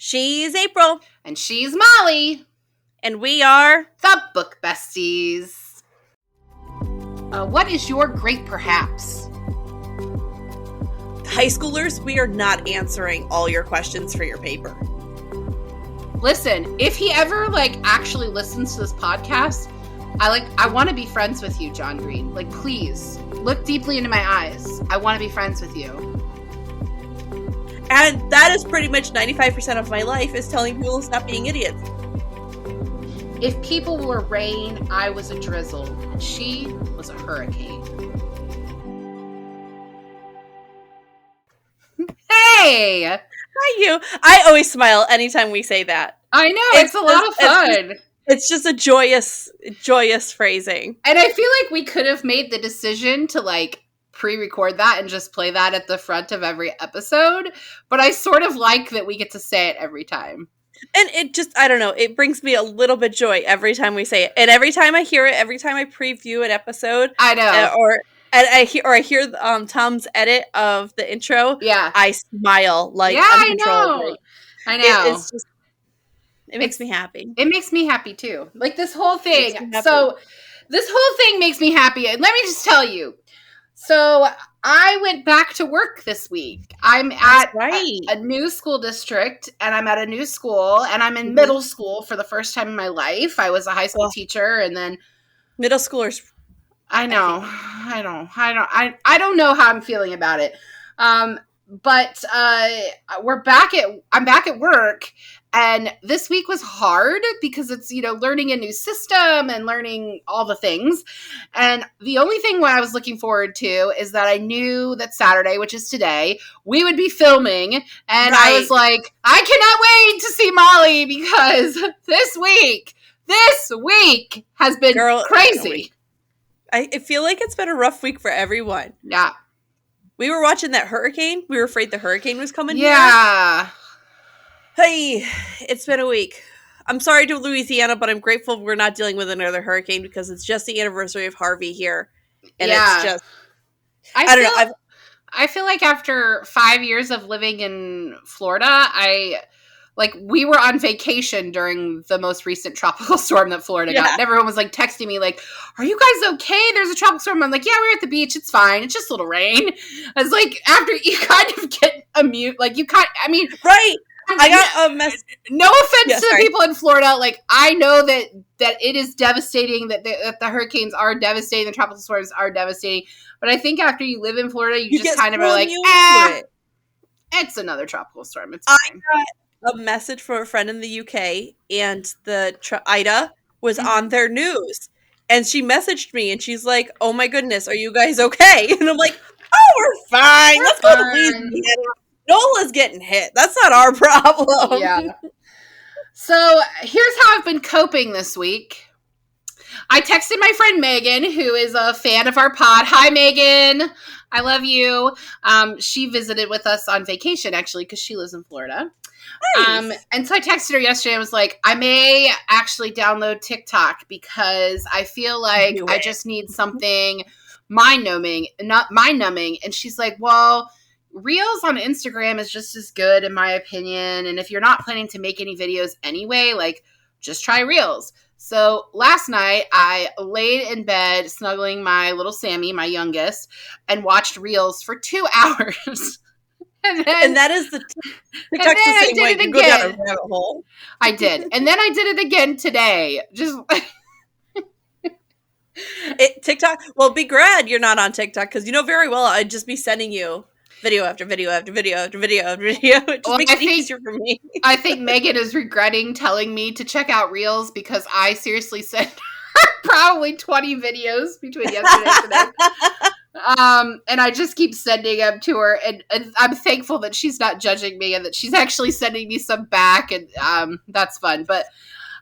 She's April. And she's Molly. And we are the Book Besties. What is your great perhaps? High schoolers, we are not answering all your questions for your paper. Listen, if he ever actually listens to this podcast, I want to be friends with you, John Green. Please look deeply into my eyes. I want to be friends with you. And that is pretty much 95% of my life, is telling people to stop being idiots. If people were rain, I was a drizzle, and she was a hurricane. Hey! Hi, you. I always smile anytime we say that. I know, it's a lot of fun. It's just a joyous phrasing. And I feel like we could have made the decision to pre-record that and just play that at the front of every episode, but I sort of like that we get to say it every time. And it just, I don't know, it brings me a little bit joy every time we say it. And every time I hear it, every time I preview an episode, I know. I hear Tom's edit of the intro, yeah, I smile uncontrollably. I know. It makes me happy. It makes me happy too. This whole thing. So this whole thing makes me happy. And let me just tell you. So I went back to work this week. I'm at a new school district, and I'm at a new school, and I'm in middle school for the first time in my life. I was a high school teacher, and then middle schoolers. I don't know how I'm feeling about it. But I'm back at work, and this week was hard because it's, learning a new system and learning all the things. And the only thing what I was looking forward to is that I knew that Saturday, which is today, we would be filming. And I was like, I cannot wait to see Molly because this week has been crazy. I feel like it's been a rough week for everyone. Yeah. We were watching that hurricane. We were afraid the hurricane was coming here. Hey, it's been a week. I'm sorry to Louisiana, but I'm grateful we're not dealing with another hurricane because it's just the anniversary of Harvey here. And it's just... I don't know. I feel like after 5 years of living in Florida, we were on vacation during the most recent tropical storm that Florida got. And everyone was texting me are you guys okay? There's a tropical storm. I'm yeah, we're at the beach. It's fine. It's just a little rain. It's after you kind of get immune, right. I got a message. No offense to the people in Florida. I know that it is devastating, that the hurricanes are devastating, the tropical storms are devastating. But I think after you live in Florida, you just kind of are it's another tropical storm. It's fine. I got a message from a friend in the UK, and Ida was on their news. And she messaged me, and she's like, oh my goodness, are you guys okay? And I'm like, oh, we're fine. Let's go to Louisiana. Nola's getting hit. That's not our problem. Yeah. So here's how I've been coping this week. I texted my friend Megan, who is a fan of our pod. Hi, Megan. I love you. She visited with us on vacation, actually, because she lives in Florida. Nice. And so I texted her yesterday. I was like, I may actually download TikTok because I feel like I just need something mind-numbing. And she's like, well, Reels on Instagram is just as good, in my opinion. And if you're not planning to make any videos anyway, just try Reels. So last night I laid in bed snuggling my little Sammy, my youngest, and watched Reels for 2 hours. And that is TikTok's the same way. You go down a rabbit hole. I did. And then I did it again today. Just TikTok. Well, be glad you're not on TikTok because you know very well I'd just be sending you video after video after video after video after video. It just makes it easier for me. I think Megan is regretting telling me to check out Reels because I seriously sent probably 20 videos between yesterday and today. And I just keep sending them to her, and I'm thankful that she's not judging me and that she's actually sending me some back, and that's fun. But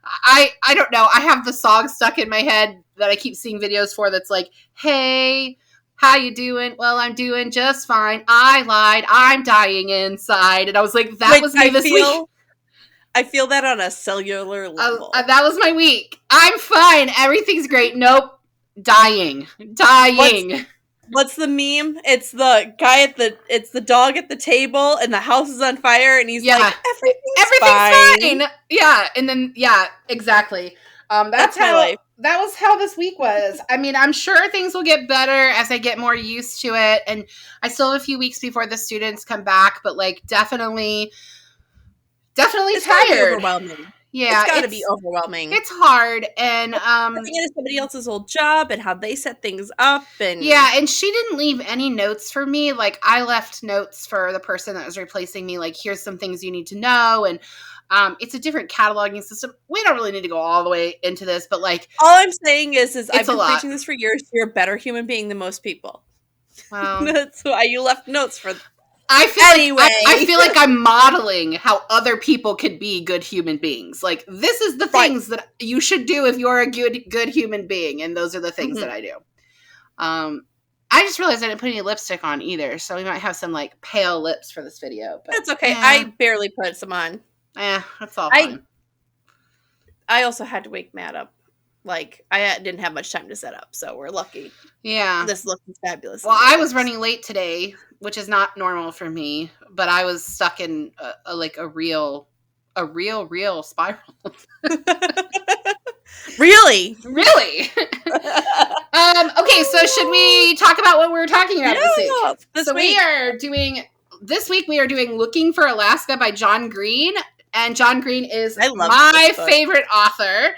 I don't know. I have the song stuck in my head that I keep seeing videos for that's hey, how you doing? Well, I'm doing just fine. I lied. I'm dying inside. And I was like, that was me this week. I feel that on a cellular level. That was my week. I'm fine. Everything's great. Nope. Dying. What's the meme? It's the guy it's the dog at the table and the house is on fire and he's like, everything's fine. Yeah, and then exactly. That's my life. That was how this week was. I mean, I'm sure things will get better as I get more used to it, and I still have a few weeks before the students come back, but like definitely it's tired. Overwhelming. Yeah, it's got to be overwhelming. It's hard, and looking at somebody else's old job and how they set things up, and and she didn't leave any notes for me. Like I left notes for the person that was replacing me. Like here's some things you need to know, and it's a different cataloging system. We don't really need to go all the way into this, but like all I'm saying is I've been preaching preaching this for years. You're a better human being than most people. Wow, that's why you left notes for. I feel like I'm modeling how other people could be good human beings. Like this is the things that you should do if you're a good human being, and those are the things that I do. I just realized I didn't put any lipstick on either, so we might have some like pale lips for this video. But that's okay. I barely put some on. That's all fine. I also had to wake Matt up. Like I didn't have much time to set up, so we're lucky. Yeah, this looks fabulous. Well, I was running late today, which is not normal for me, but I was stuck in a real spiral. Really? Okay, so should we talk about what we were talking about this week? This week we are doing Looking for Alaska by John Green, and John Green is my favorite author.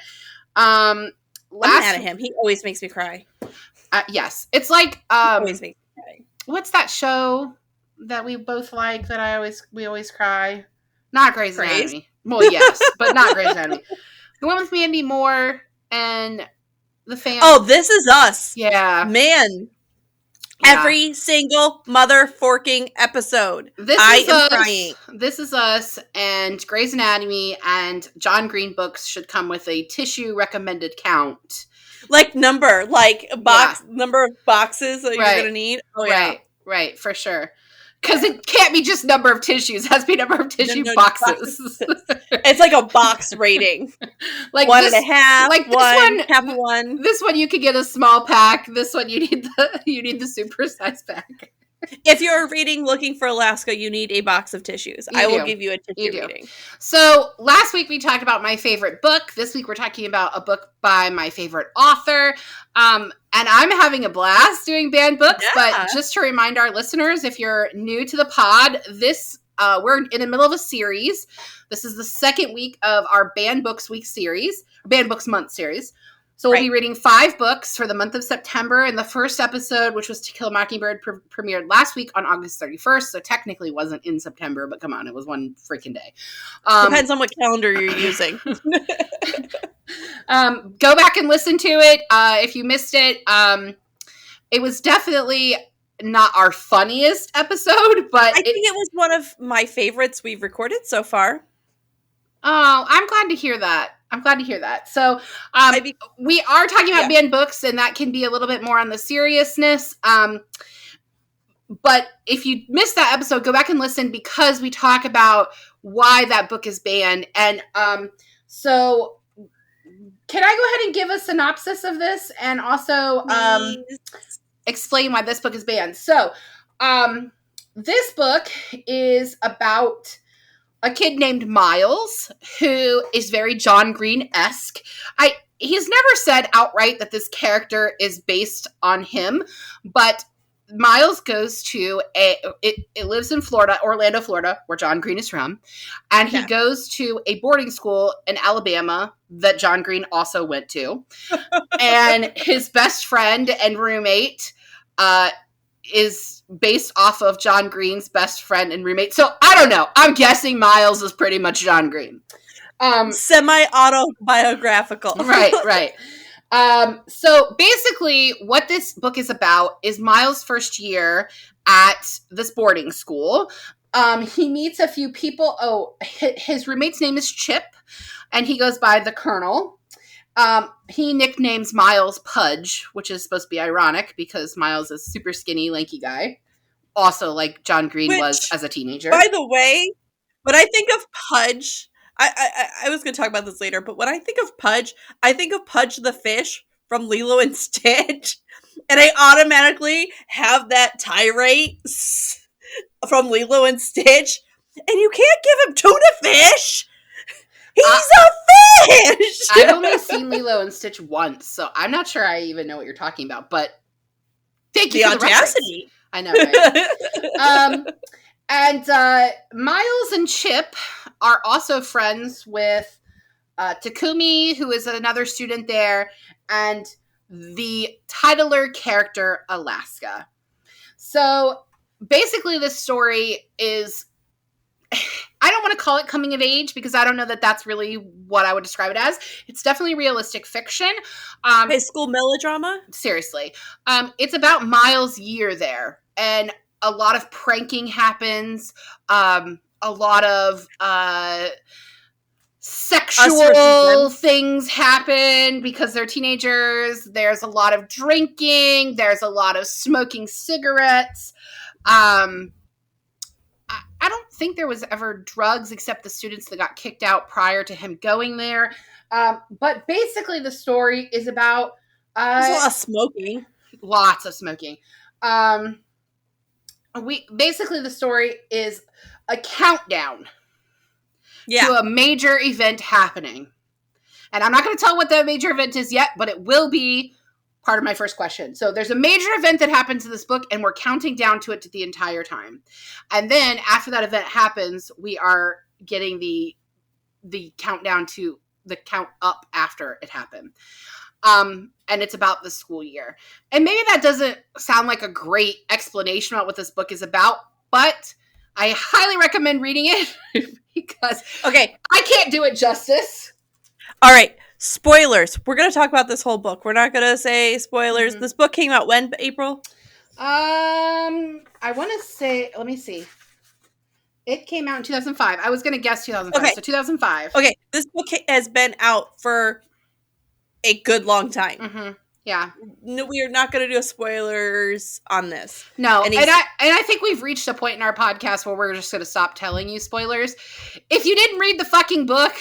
I'm mad at him. He always makes me cry. Yes, it's like always makes me cry. What's that show that we both like that we always cry? Not Grey's Anatomy. Well, yes, but not Grey's Anatomy. The one with Mandy Moore and the fan. Oh, This Is Us. Yeah, man. Yeah. Every single mother forking episode. I am crying. This Is Us and Grey's Anatomy and John Green books should come with a tissue recommended count. Like number of boxes that you're gonna need. Oh yeah, right, for sure. Because it can't be just number of tissues; it has to be number of tissue boxes. It's like a box rating, like 1.5. Like half one. This one you could get a small pack. This one you need the super size pack. If you're looking for Alaska, you need a box of tissues. I will give you a tissue reading. So last week we talked about my favorite book. This week we're talking about a book by my favorite author. And I'm having a blast doing banned books. Yeah. But just to remind our listeners, if you're new to the pod, we're in the middle of a series. This is the second week of our Banned Books Week series, Banned Books Month series. So we'll be reading 5 books for the month of September, and the first episode, which was To Kill a Mockingbird, premiered last week on August 31st, so technically wasn't in September, but come on, it was one freaking day. Depends on what calendar you're using. Go back and listen to it if you missed it. It was definitely not our funniest episode, but I think it was one of my favorites we've recorded so far. Oh, I'm glad to hear that. So we are talking about banned books, and that can be a little bit more on the seriousness. But if you missed that episode, go back and listen because we talk about why that book is banned. And so can I go ahead and give a synopsis of this and also explain why this book is banned? So this book is about a kid named Miles, who is very John Green-esque. He's never said outright that this character is based on him, but Miles goes to it lives in Florida, Orlando, Florida, where John Green is from, and he goes to a boarding school in Alabama that John Green also went to, and his best friend and roommate is based off of John Green's best friend and roommate. So I don't know. I'm guessing Miles is pretty much John Green. Semi-autobiographical. Right. So basically what this book is about is Miles' first year at this boarding school. He meets a few people. Oh, his roommate's name is Chip, and he goes by the Colonel. He nicknames Miles Pudge, which is supposed to be ironic because Miles is a super skinny, lanky guy. Also, like John Green was as a teenager. By the way, when I think of Pudge, I was going to talk about this later, but when I think of Pudge the fish from Lilo and Stitch, and I automatically have that tirade from Lilo and Stitch, and you can't give him tuna fish. He's a fish. I've only seen Lilo and Stitch once, so I'm not sure I even know what you're talking about. But thank you for the audacity. I know, right? And Miles and Chip are also friends with Takumi, who is another student there, and the titular character, Alaska. So basically, this story is, I don't want to call it coming of age because I don't know that that's really what I would describe it as. It's definitely realistic fiction. High school melodrama? Seriously. It's about Miles' year there, and a lot of pranking happens. A lot of sexual things happen because they're teenagers. There's a lot of drinking. There's a lot of smoking cigarettes. I don't think there was ever drugs except the students that got kicked out prior to him going there. But basically the story is about... There's a lot of smoking. Lots of smoking. Basically the story is a countdown to a major event happening. And I'm not going to tell what the major event is yet, but it will be part of my first question. So there's a major event that happens in this book, and we're counting down to it the entire time. And then after that event happens, we are getting the countdown to the count up after it happened. And it's about the school year. And maybe that doesn't sound like a great explanation about what this book is about, but I highly recommend reading it because I can't do it justice. All right. Spoilers. We're going to talk about this whole book. We're not going to say spoilers. Mm-hmm. This book came out when, April? I want to say, let me see. It came out in 2005. I was going to guess 2005. Okay. So 2005. Okay. This book has been out for a good long time. Mm-hmm. Yeah. No, we are not going to do spoilers on this. No. And I think we've reached a point in our podcast where we're just going to stop telling you spoilers. If you didn't read the fucking book...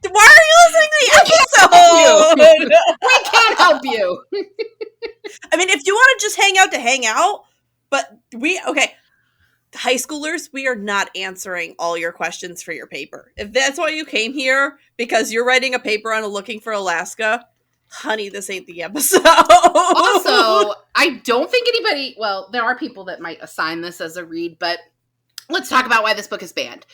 Why are you listening to the episode? We can't help you. I mean, if you want to just hang out, but high schoolers, we are not answering all your questions for your paper. If that's why you came here, because you're writing a paper on Looking for Alaska, honey, this ain't the episode. Also, I don't think anybody, well, there are people that might assign this as a read, but let's talk about why this book is banned.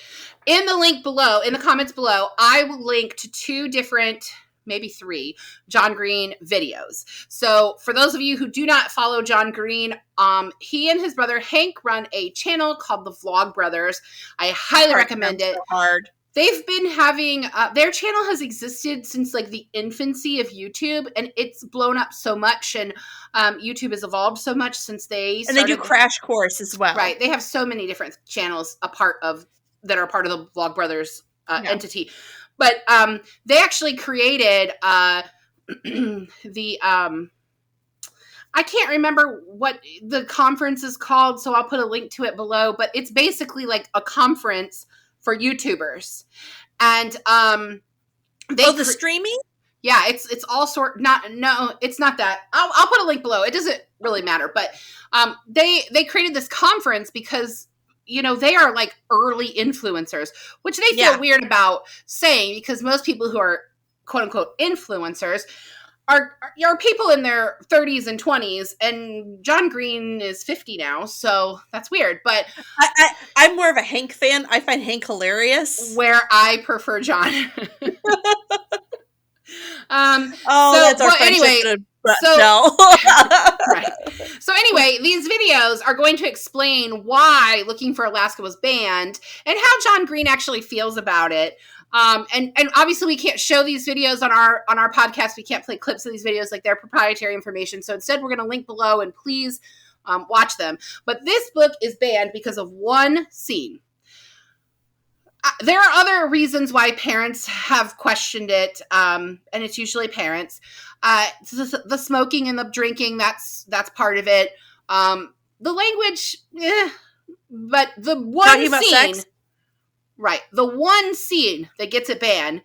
In the link below, in the comments below, I will link to 2 different, maybe 3, John Green videos. So for those of you who do not follow John Green, he and his brother Hank run a channel called the Vlog Brothers. I highly recommend it. They've been having, their channel has existed since like the infancy of YouTube, and it's blown up so much, and YouTube has evolved so much since they started. And they do Crash Course as well. Right. They have so many different channels that are part of the Vlog Brothers entity. But they actually created the, I can't remember what the conference is called, so I'll put a link to it below, but it's basically like a conference for YouTubers. And the streaming? Yeah, it's all sort it's not that. I'll put a link below. It doesn't really matter, but they created this conference because they are like early influencers, which they feel weird about saying because most people who are quote unquote influencers are people in their 30s and 20s, and John Green is 50 now, so that's weird. But I'm more of a Hank fan. I find Hank hilarious. Where I prefer John. That's our friendship. Right. So anyway, these videos are going to explain why Looking for Alaska was banned and how John Green actually feels about it. And obviously we can't show these videos on our podcast. We can't play clips of these videos, like they're proprietary information. So instead we're going to link below, and please watch them. But this book is banned because of one scene. There are other reasons why parents have questioned it, and it's usually parents. The smoking and the drinking, that's part of it. The language, but the one scene... Sex? Right. The one scene that gets it banned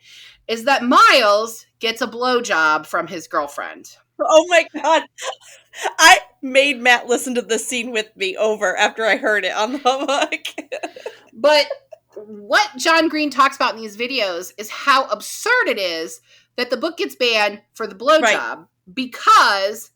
is that Miles gets a blowjob from his girlfriend. Oh my god. I made Matt listen to this scene with me over after I heard it on the book. But what John Green talks about in these videos is how absurd it is that the book gets banned for the blowjob because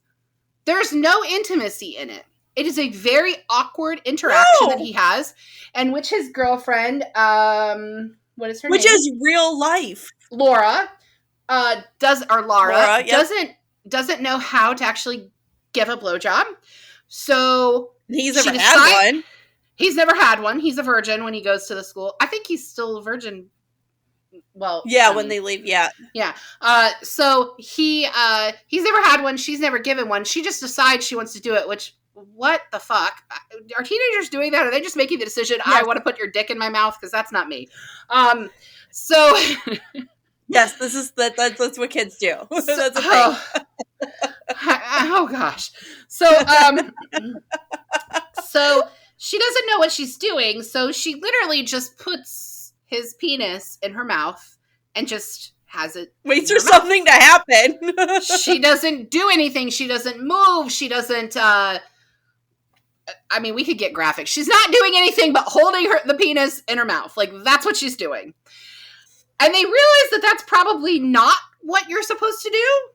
there's no intimacy in it. It is a very awkward interaction that he has, and which his girlfriend, what is her name? Which is real life. Laura, Laura, yep. doesn't know how to actually give a blowjob. So he's never had one. He's never had one. He's a virgin when he goes to the school. I think he's still a virgin. Well, yeah, when they leave, yeah. Yeah. So he's never had one. She's never given one. She just decides she wants to do it, which, what the fuck? Are teenagers doing that? Are they just making the decision, I want to put your dick in my mouth? Because that's not me. So... Yes, that's what kids do. That's a thing. Oh gosh. So she doesn't know what she's doing, so she literally just puts his penis in her mouth and just has it. Waits for something to happen. She doesn't do anything. She doesn't move. She doesn't I mean, we could get graphic. She's not doing anything but holding the penis in her mouth. Like, that's what she's doing. And they realize that that's probably not what you're supposed to do.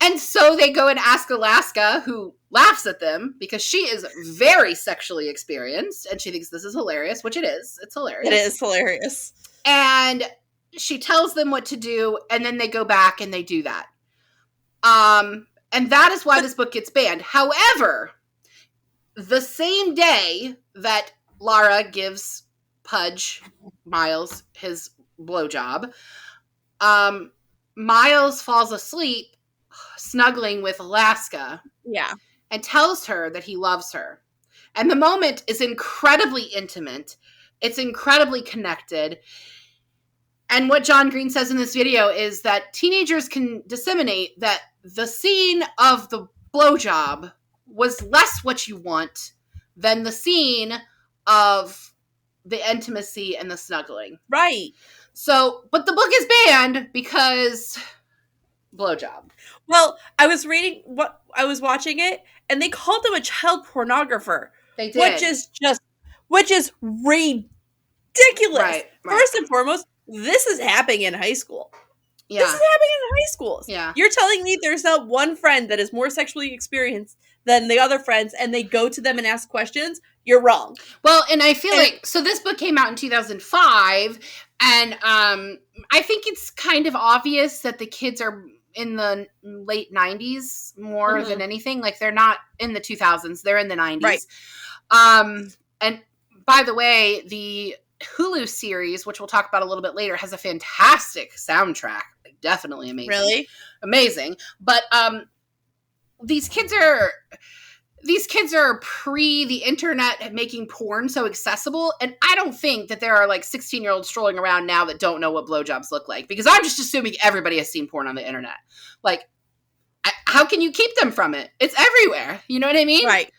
And so they go and ask Alaska, who laughs at them because she is very sexually experienced and she thinks this is hilarious, which it is. It's hilarious. It is hilarious. And she tells them what to do, and then they go back and they do that. And that is why this book gets banned. However, the same day that Lara gives Pudge, Miles, his blowjob, Miles falls asleep snuggling with Alaska. Yeah. And tells her that he loves her. And the moment is incredibly intimate. It's incredibly connected. And what John Green says in this video is that teenagers can disseminate that the scene of the blowjob was less what you want than the scene of the intimacy and the snuggling. Right. So, but the book is banned because blowjob. Well, I was watching it, and they called him a child pornographer. They did. Which is ridiculous. Right. First and foremost, this is happening in high school. Yeah. This is happening in high schools. Yeah. You're telling me there's not one friend that is more sexually experienced than the other friends, and they go to them and ask questions? You're wrong. Well, and I feel like, so this book came out in 2005, and I think it's kind of obvious that the kids are in the late 90s more than anything. Like, they're not in the 2000s. They're in the 90s. Right. And by the way, the Hulu series, which we'll talk about a little bit later, has a fantastic soundtrack. Like, definitely amazing. Really? Amazing. But these kids are pre the internet making porn so accessible, and I don't think that there are like 16-year-olds strolling around now that don't know what blowjobs look like, because I'm just assuming everybody has seen porn on the internet. Like, how can you keep them from it? It's everywhere. You know what I mean? Right.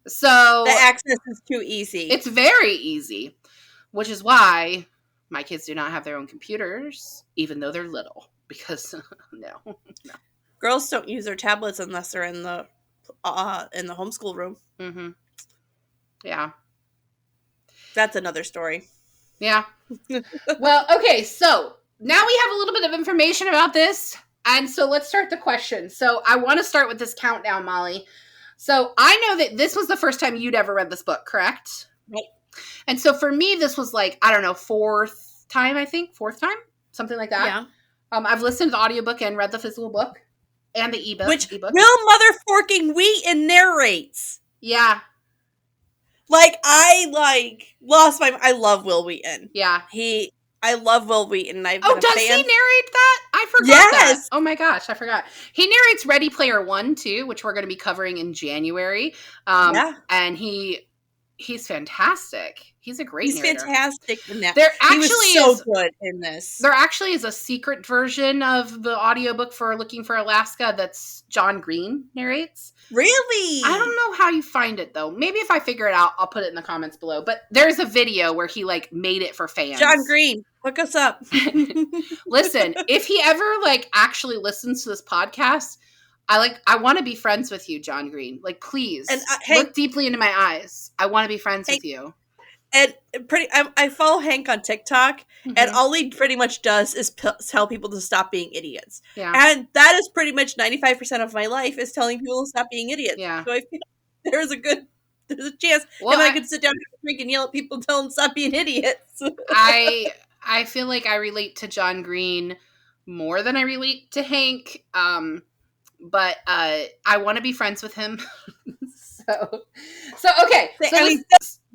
So the access is too easy. It's very easy, which is why my kids do not have their own computers, even though they're little, because no. Girls don't use their tablets unless they're in the homeschool room. Mm-hmm. Yeah. That's another story. Yeah. Well, okay, so now we have a little bit of information about this, and so let's start the question. So I want to start with this countdown, Molly. So I know that this was the first time you'd ever read this book, correct? Right. And so for me, this was like, I don't know, fourth time, something like that. Yeah. I've listened to the audiobook and read the physical book and the ebook. Which Will Motherforking Wheaton narrates. Yeah. Like, I lost my... I love Will Wheaton. Yeah. I love Will Wheaton. Does he narrate that? I forgot that. Oh my gosh, I forgot. He narrates Ready Player One too, which we're going to be covering in January. Yeah. And he He's fantastic. He's a great He's narrator. fantastic in that. There He was actually so is good in this. There actually is a secret version of the audiobook for Looking for Alaska that's John Green narrates. Really? I don't know how you find it though. Maybe if I figure it out, I'll put it in the comments below. But there's a video where he like made it for fans. John Green, hook us up. Listen, if he ever like actually listens to this podcast, I want to be friends with you, John Green. Like, please look deeply into my eyes. I want to be friends with you. And I follow Hank on TikTok, and all he pretty much does is tell people to stop being idiots. Yeah. And that is pretty much 95% of my life is telling people to stop being idiots. Yeah. So I feel there's a chance that I could sit down and drink and yell at people and tell them to stop being idiots. I feel like I relate to John Green more than I relate to Hank. But I want to be friends with him. so okay. So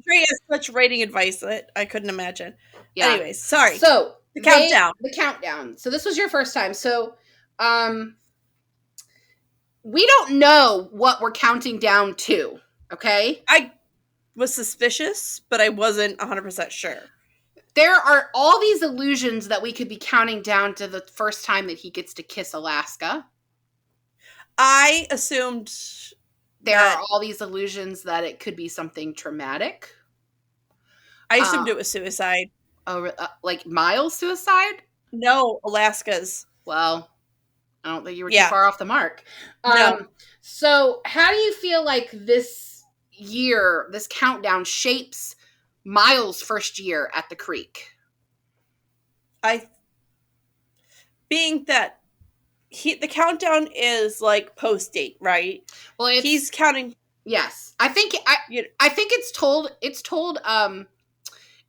Trey has such writing advice that I couldn't imagine. Yeah. Anyways, sorry. So the countdown. The countdown. So this was your first time. So we don't know what we're counting down to. Okay. I was suspicious, but I wasn't 100% sure. There are all these illusions that we could be counting down to the first time that he gets to kiss Alaska. I assumed there are all these illusions that it could be something traumatic. I assumed it was suicide. Oh, like Miles' suicide? No, Alaska's. Well, I don't think you were too far off the mark. No. So how do you feel like this year, this countdown shapes Miles' first year at the creek? Being that the countdown is like post date, right? Well, he's counting. Yes, I think it's told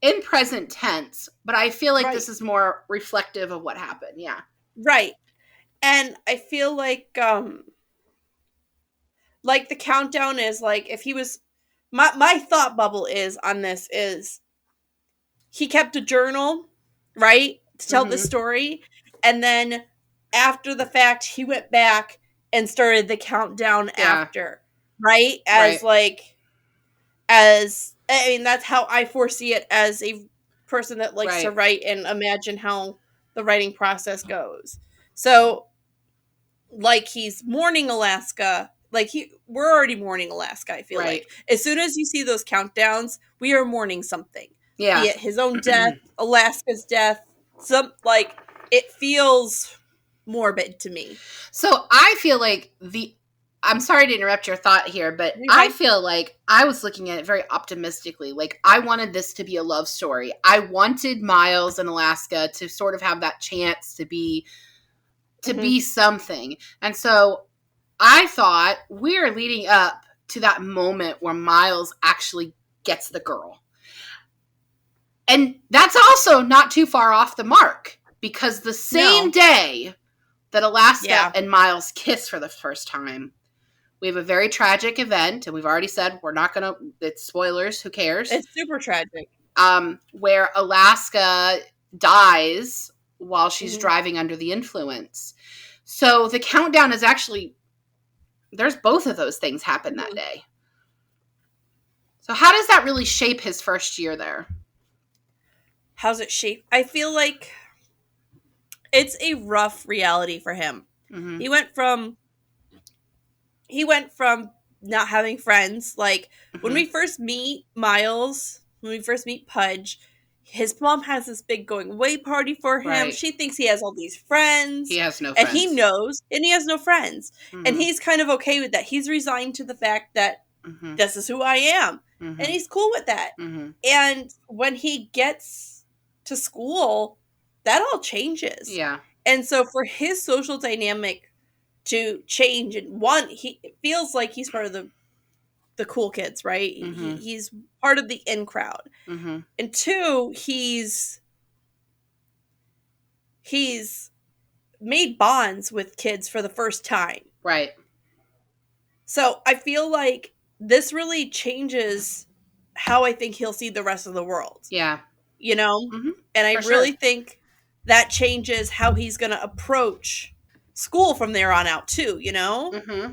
in present tense, but I feel like this is more reflective of what happened. Yeah, right. And I feel like the countdown is like if he was my thought bubble is on this is he kept a journal, right, to tell the story, and then after the fact he went back and started the countdown after, right? As that's how I foresee it as a person that likes to write and imagine how the writing process goes. So like he's mourning Alaska, we're already mourning Alaska, I feel like. As soon as you see those countdowns, we are mourning something. Yeah. Be it his own death, Alaska's death, it feels morbid to me. So I feel like I'm sorry to interrupt your thought here, but I feel like I was looking at it very optimistically. Like I wanted this to be a love story. I wanted Miles and Alaska to sort of have that chance to be something. And so I thought we're leading up to that moment where Miles actually gets the girl. And that's also not too far off the mark because the same day that Alaska and Miles kiss for the first time, we have a very tragic event, and we've already said we're not going to, it's spoilers, who cares? It's super tragic. Where Alaska dies while she's driving under the influence. So the countdown is actually, there's both of those things happen that day. So how does that really shape his first year there? How's it shape? I feel like it's a rough reality for him. Mm-hmm. He went from not having friends. Like when we first meet Miles, when we first meet Pudge, his mom has this big going away party for him. Right. She thinks he has all these friends. He has no friends. And he knows, and he has no friends. Mm-hmm. And he's kind of okay with that. He's resigned to the fact that this is who I am. Mm-hmm. And he's cool with that. Mm-hmm. And when he gets to school, that all changes. Yeah. And so for his social dynamic to change, and one, it feels like he's part of the cool kids, right? Mm-hmm. He's part of the in crowd. Mm-hmm. And two, he's made bonds with kids for the first time. Right. So I feel like this really changes how I think he'll see the rest of the world. Yeah. You know? Mm-hmm. And I really think that changes how he's going to approach school from there on out too, you know? Mm-hmm.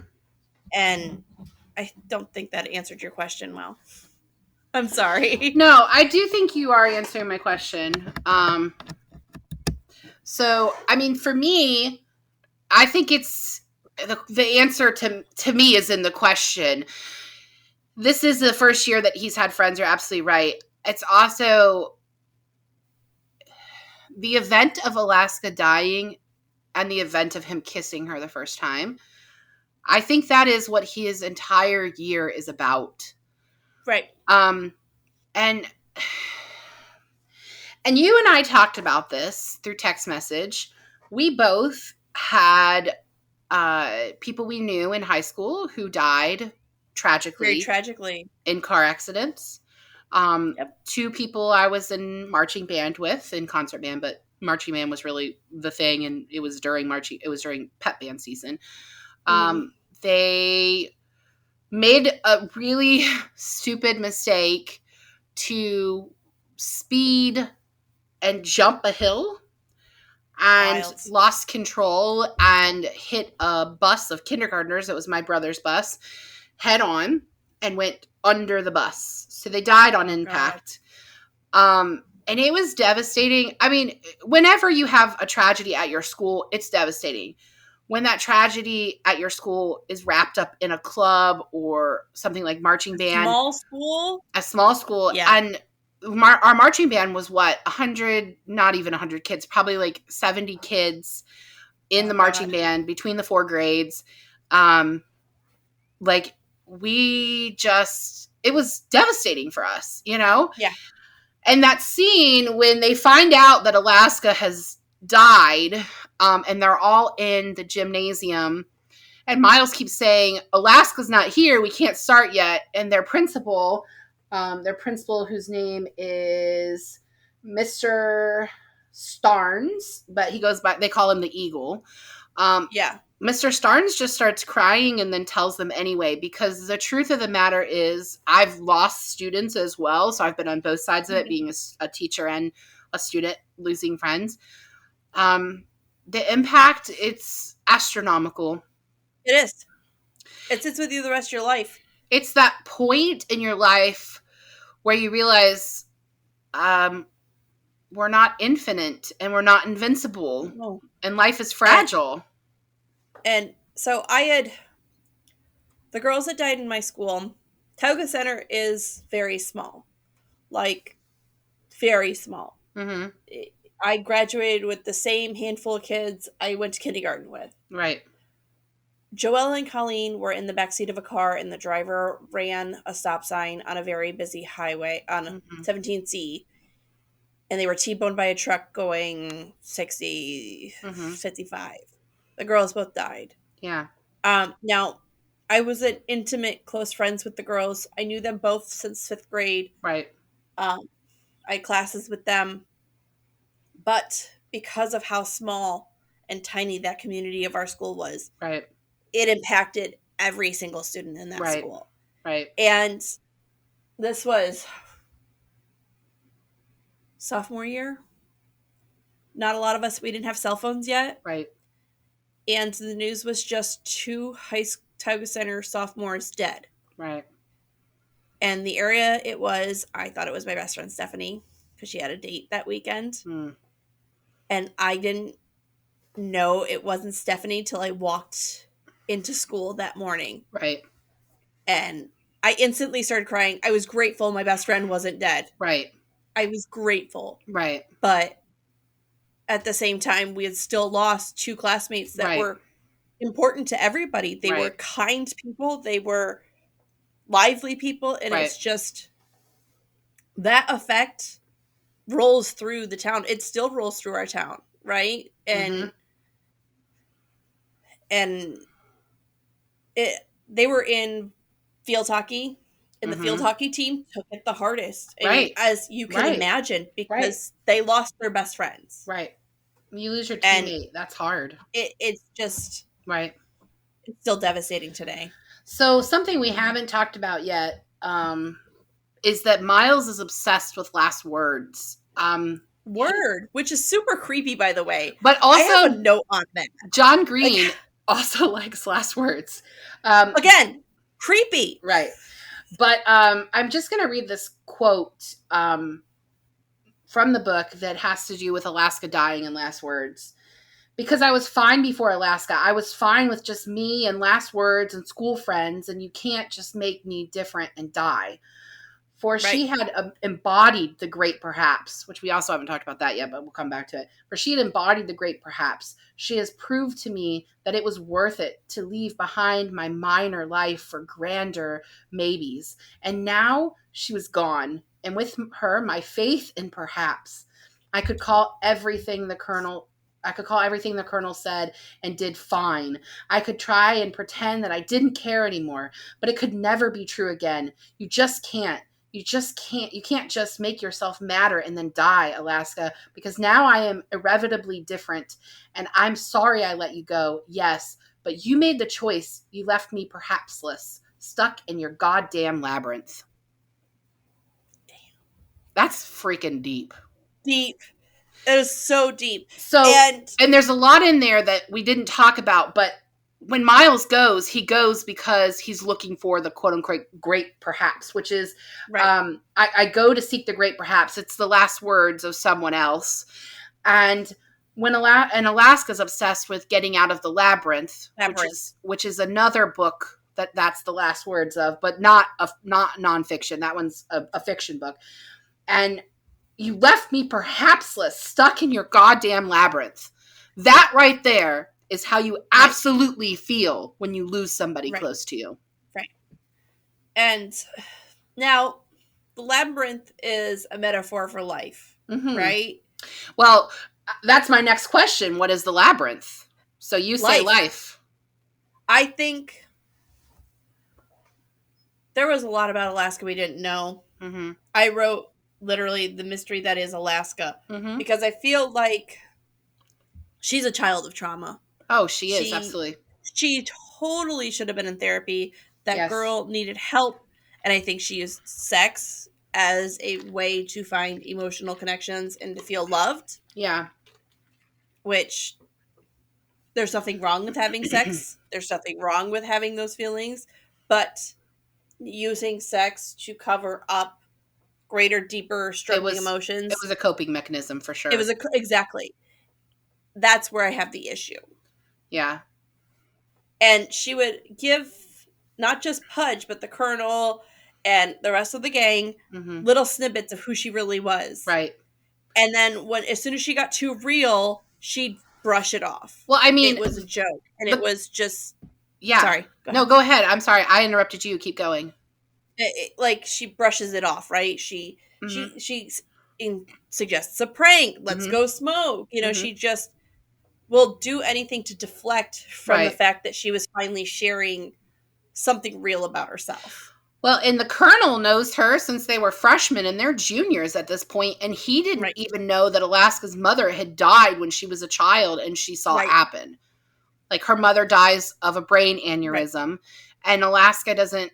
And I don't think that answered your question well. I'm sorry. No, I do think you are answering my question. So, I mean, for me, I think it's the answer to me is in the question. This is the first year that he's had friends. You're absolutely right. It's also the event of Alaska dying and the event of him kissing her the first time. I think that is what his entire year is about. Right. And you and I talked about this through text message. We both had people we knew in high school who died tragically, Very tragically, in car accidents. Yep. 2 people I was in marching band with, in concert band, but marching band was really the thing, and it was during pep band season. They made a really stupid mistake to speed and jump a hill and Wild. lost control and hit a bus of kindergartners. It was my brother's bus, head on, and went under the bus. So they died on impact. And it was devastating. I mean, whenever you have a tragedy at your school, it's devastating. When that tragedy at your school is wrapped up in a club or something like marching band. A small school. Yeah. And our marching band was what? 100, not even 100 kids, probably like 70 kids in the marching band between the 4 grades. Like, it was devastating for us, you know? Yeah. And that scene when they find out that Alaska has died, and they're all in the gymnasium, and Miles keeps saying, Alaska's not here, we can't start yet. And their principal, whose name is Mr. Starnes, but he goes by, they call him the Eagle. Yeah. Mr. Starnes just starts crying and then tells them anyway, because the truth of the matter is I've lost students as well. So I've been on both sides of it, being a teacher and a student, losing friends. The impact, it's astronomical. It is. It sits with you the rest of your life. It's that point in your life where you realize we're not infinite and we're not invincible. No. And life is fragile. And so the girls that died in my school, Tauga Center is very small. Like, very small. Mm-hmm. I graduated with the same handful of kids I went to kindergarten with. Right. Joelle and Colleen were in the backseat of a car, and the driver ran a stop sign on a very busy highway on 17C. And they were T-boned by a truck going 60, 55. The girls both died. Yeah. Now, I was an intimate, close friends with the girls. I knew them both since 5th grade. Right. I had classes with them. But because of how small and tiny that community of our school was, right, it impacted every single student in that school. Right. And this was sophomore year. Not a lot of us, we didn't have cell phones yet. Right. And the news was just 2 Tauga Center sophomores dead. Right. And the area it was, I thought it was my best friend Stephanie, because she had a date that weekend. And I didn't know it wasn't Stephanie till I walked into school that morning. Right. And I instantly started crying. I was grateful my best friend wasn't dead. Right. I was grateful. Right. But at the same time, we had still lost 2 classmates that were important to everybody. They were kind people. They were lively people. And it's just, that effect rolls through the town. It still rolls through our town, right? And they were in field hockey, and the field hockey team took it the hardest, as you can imagine, because they lost their best friends. Right. You lose your teammate. That's hard. It's just it's still devastating today. So something we haven't talked about yet is that Miles is obsessed with last words. Which is super creepy, by the way. But also, I have a note on that. John Green also likes last words. Again, creepy. Right. But I'm just going to read this quote from the book that has to do with Alaska dying in last words. Because I was fine before Alaska. I was fine with just me and last words and school friends, and you can't just make me different and die. For she Right. had embodied the great perhaps, which we also haven't talked about that yet, but we'll come back to it. For she had embodied the great perhaps. She has proved to me that it was worth it to leave behind my minor life for grander maybes. And now she was gone, and with her my faith in perhaps. I could call everything the colonel I could call everything the colonel said and did fine. I could try and pretend that I didn't care anymore, but it could never be true again. You just can't. You can't just make yourself matter and then die, Alaska, because now I am irrevocably different, and I'm sorry I let you go, yes, but you made the choice. You left me perhapsless, stuck in your goddamn labyrinth. That's freaking deep. Deep. It was so deep. So, And and there's a lot in there that we didn't talk about, but when Miles goes, he goes because he's looking for the quote unquote great perhaps, which is, right. I go to seek the great perhaps. It's the last words of someone else. And and Alaska's obsessed with getting out of the labyrinth, Labyrinth. which is another book that's the last words of, but not nonfiction. That one's a fiction book. And you left me perhapsless, stuck in your goddamn labyrinth. That right there is how you absolutely feel when you lose somebody Right. close to you. Right. And now the labyrinth is a metaphor for life, right? Well, that's my next question. What is the labyrinth? So you say life. I think there was a lot about Alaska we didn't know. I wrote literally the mystery that is Alaska because I feel like she's a child of trauma. Oh, she is, absolutely. She totally should have been in therapy. That girl needed help, and I think she used sex as a way to find emotional connections and to feel loved. Yeah. Which, there's nothing wrong with having sex. There's nothing wrong with having those feelings. But using sex to cover up greater, deeper, struggling emotions. It was a coping mechanism for sure. It was exactly. That's where I have the issue. Yeah. And she would give not just Pudge, but the Colonel and the rest of the gang little snippets of who she really was. Right. And then as soon as she got too real, she'd brush it off. Well, I mean, it was a joke, and it was just. Yeah. Sorry. Go ahead. I'm sorry. I interrupted you. Keep going. Like she brushes it off, right? She suggests a prank. Let's go smoke. She just will do anything to deflect from the fact that she was finally sharing something real about herself. Well, and the Colonel knows her since they were freshmen and they're juniors at this point, and he didn't even know that Alaska's mother had died when she was a child and she saw it happen. Like, her mother dies of a brain aneurysm, and Alaska doesn't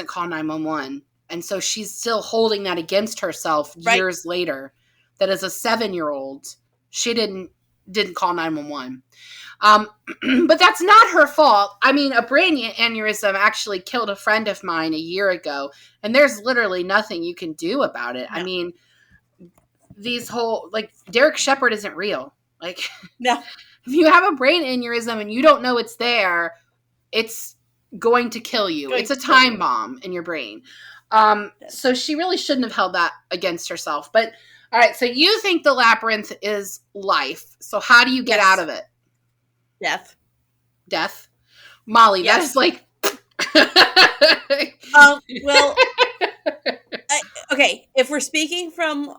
call 911. And so she's still holding that against herself years later, that as a 7-year-old, she didn't call 911. But that's not her fault. I mean, a brain aneurysm actually killed a friend of mine a year ago, and there's literally nothing you can do about it. No. I mean, Derek Shepard isn't real. Like, no. If you have a brain aneurysm and you don't know it's there, it's going to kill you. It's a time bomb in your brain. So she really shouldn't have held that against herself. But, all right, so you think the labyrinth is life. So how do you get out of it? Death? Molly, that is like... well, okay, if we're speaking from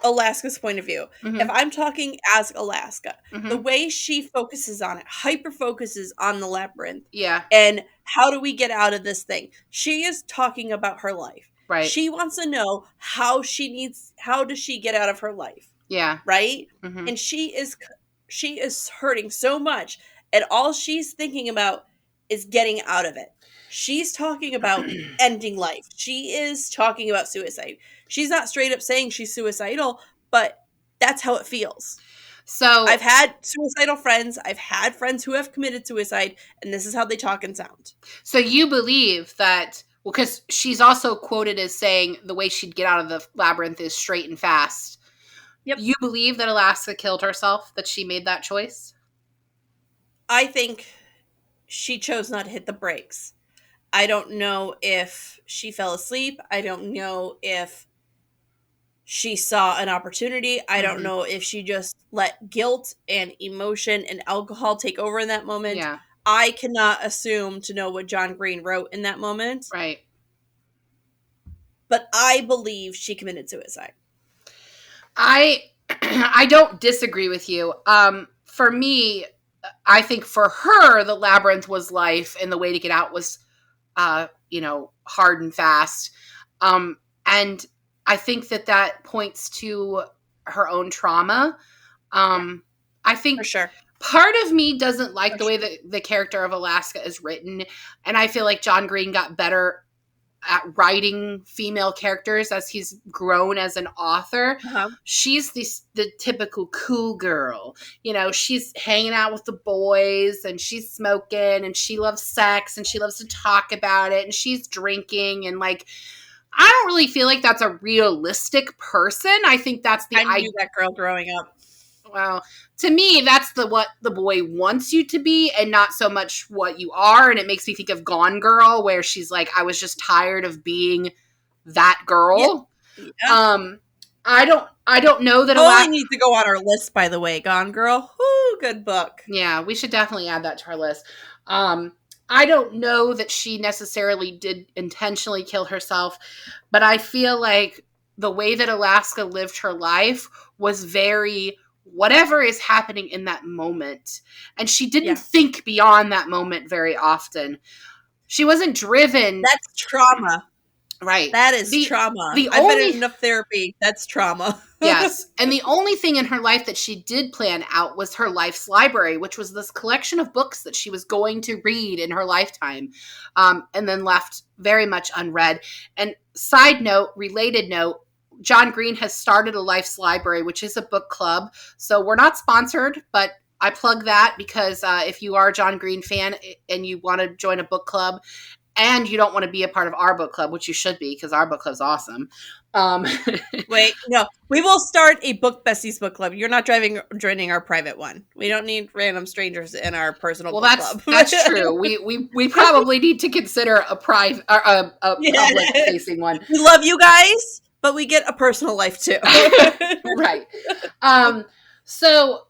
Alaska's point of view, if I'm talking as Alaska, the way she focuses on it, hyper focuses on the labyrinth, and how do we get out of this thing? She is talking about her life. Right. She wants to know how does she get out of her life? Yeah. Right? And she is hurting so much, and all she's thinking about is getting out of it. She's talking about ending life. She is talking about suicide. She's not straight up saying she's suicidal, but that's how it feels. So I've had suicidal friends. I've had friends who have committed suicide, and this is how they talk and sound. So you believe that Well, because she's also quoted as saying the way she'd get out of the labyrinth is straight and fast. Yep. You believe that Alaska killed herself, that she made that choice? I think she chose not to hit the brakes. I don't know if she fell asleep. I don't know if she saw an opportunity. I don't know if she just let guilt and emotion and alcohol take over in that moment. Yeah. I cannot assume to know what John Green wrote in that moment. Right. But I believe she committed suicide. I don't disagree with you. For me, I think for her, the labyrinth was life, and the way to get out was, hard and fast. And I think that points to her own trauma. I think For sure. part of me doesn't like the way that the character of Alaska is written, and I feel like John Green got better at writing female characters as he's grown as an author. She's the typical cool girl. She's hanging out with the boys and she's smoking and she loves sex and she loves to talk about it and she's drinking and I don't really feel like that's a realistic person. I think that's the I knew that girl growing up. Well, to me, that's what the boy wants you to be and not so much what you are. And it makes me think of Gone Girl, where she's like, I was just tired of being that girl. Yeah. I don't know that Totally needs to go on our list, by the way. Gone Girl. Whoo, good book. Yeah, we should definitely add that to our list. I don't know that she necessarily did intentionally kill herself, but I feel like the way that Alaska lived her life was very whatever is happening in that moment. And she didn't think beyond that moment very often. She wasn't driven. That's trauma. Right. That is trauma. I've been in enough therapy. That's trauma. Yes. And the only thing in her life that she did plan out was her life's library, which was this collection of books that she was going to read in her lifetime, and then left very much unread. And side note, related note, John Green has started a Life's Library, which is a book club. So we're not sponsored, but I plug that because if you are a John Green fan and you want to join a book club and you don't want to be a part of our book club, which you should be because our book club's awesome. Wait, no. We will start a Book Besties book club. You're not joining our private one. We don't need random strangers in our personal book club. That's true. We probably need to consider a private or a public facing one. We love you guys, but we get a personal life too. Right. So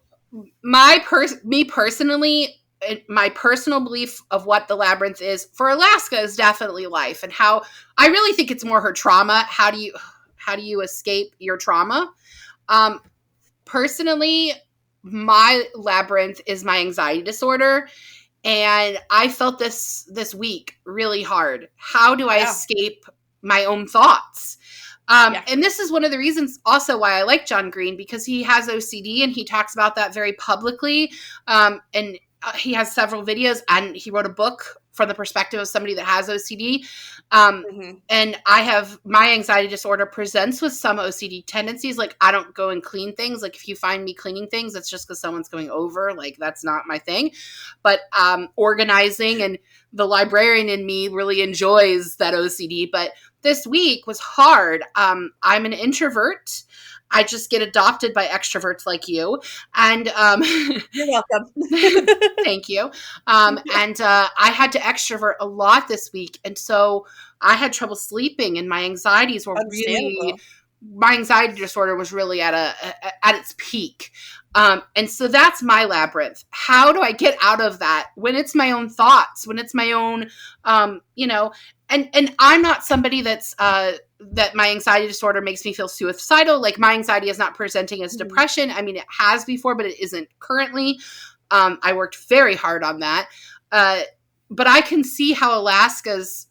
me personally, my personal belief of what the labyrinth is for Alaska is definitely life, and how I really think it's more her trauma. How do you escape your trauma? Personally, my labyrinth is my anxiety disorder, and I felt this week really hard. How do I escape my own thoughts? And this is one of the reasons also why I like John Green, because he has OCD and he talks about that very publicly. And he has several videos, and he wrote a book from the perspective of somebody that has OCD. And my anxiety disorder presents with some OCD tendencies. Like, I don't go and clean things. Like, if you find me cleaning things, it's just because someone's going over. Like, that's not my thing. But organizing, and the librarian in me really enjoys that OCD. But this week was hard. I'm an introvert. I just get adopted by extroverts like you. And you're welcome. Thank you. And I had to extrovert a lot this week. And so I had trouble sleeping, and my anxieties were my anxiety disorder was really at its peak. And so that's my labyrinth. How do I get out of that when it's my own thoughts, when it's my own, and I'm not somebody that's, that my anxiety disorder makes me feel suicidal. Like, my anxiety is not presenting as depression. I mean, it has before, but it isn't currently. I worked very hard on that. But I can see how Alaska's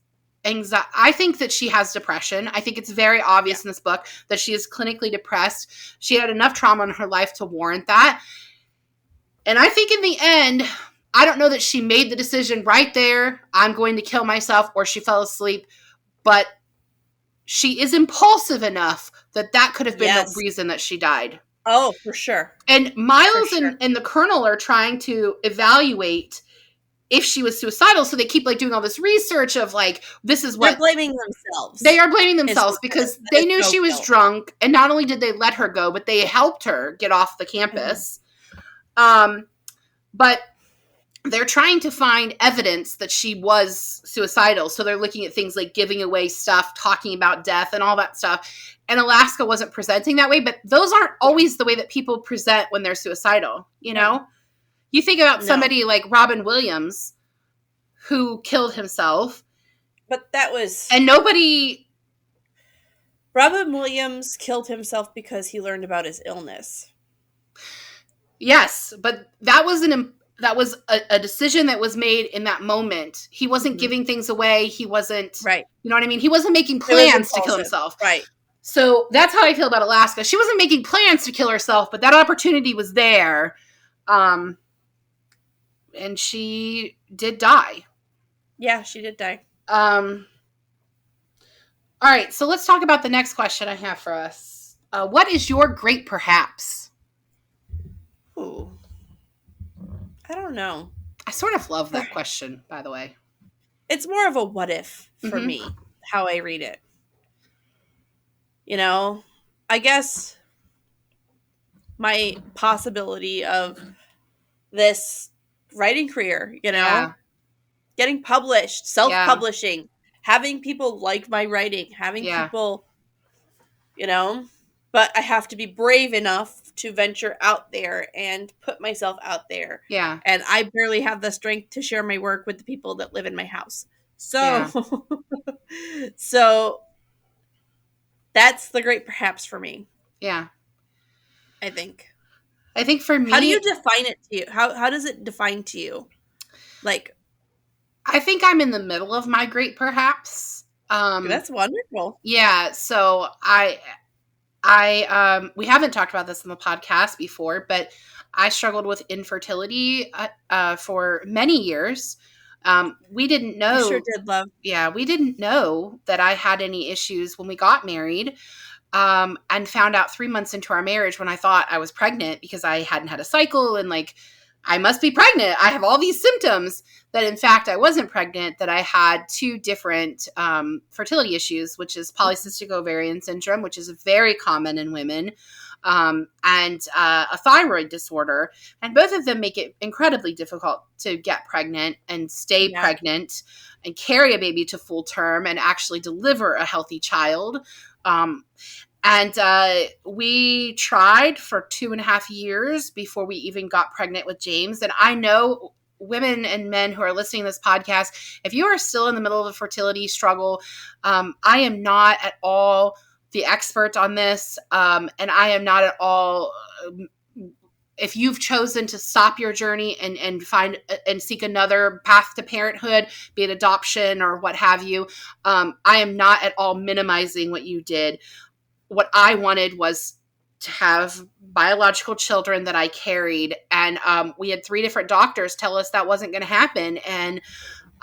anxiety, I think that she has depression. I think it's very obvious in this book that she is clinically depressed. She had enough trauma in her life to warrant that. And I think in the end, I don't know that she made the decision right there, I'm going to kill myself, or she fell asleep, but she is impulsive enough that could have been the reason that she died. Oh, for sure. And Miles and the Colonel are trying to evaluate if she was suicidal. So they keep like doing all this research of like, this is They're what blaming themselves. they are blaming themselves because they knew she was drunk, and not only did they let her go, but they helped her get off the campus. But they're trying to find evidence that she was suicidal. So they're looking at things like giving away stuff, talking about death and all that stuff. And Alaska wasn't presenting that way, but those aren't always the way that people present when they're suicidal. You know, you think about somebody like Robin Williams, who killed himself. But that was... And nobody... Robin Williams killed himself because he learned about his illness. Yes, but that was a decision that was made in that moment. He wasn't giving things away. He wasn't... Right. You know what I mean? He wasn't making plans to kill himself. Right. So that's how I feel about Alaska. She wasn't making plans to kill herself, but that opportunity was there. And she did die. Yeah, she did die. All right, so let's talk about the next question I have for us. What is your great perhaps? Ooh. I don't know. I sort of love that question, by the way. It's more of a what if for me, how I read it. You know, I guess my possibility of this writing career, you know, getting published, self-publishing, having people like my writing, having people, you know, but I have to be brave enough to venture out there and put myself out there. Yeah. And I barely have the strength to share my work with the people that live in my house. So, so that's the great perhaps for me. Yeah. I think for me... How do you define it to you? How does it define to you? Like... I think I'm in the middle of my great perhaps. That's wonderful. Yeah, so we haven't talked about this in the podcast before, but I struggled with infertility for many years. We didn't know. You sure did, love. Yeah, we didn't know that I had any issues when we got married, and found out 3 months into our marriage when I thought I was pregnant because I hadn't had a cycle and like, I must be pregnant. I have all these symptoms that in fact I wasn't pregnant, that I had 2 different fertility issues, which is polycystic ovarian syndrome, which is very common in women, and a thyroid disorder. And both of them make it incredibly difficult to get pregnant and stay pregnant and carry a baby to full term and actually deliver a healthy child. And we tried for 2.5 years before we even got pregnant with James. And I know women and men who are listening to this podcast, if you are still in the middle of a fertility struggle, I am not at all the expert on this. And I am not at all... if you've chosen to stop your journey and find and seek another path to parenthood, be it adoption or what have you, I am not at all minimizing what you did. What I wanted was to have biological children that I carried. And we had 3 different doctors tell us that wasn't going to happen. And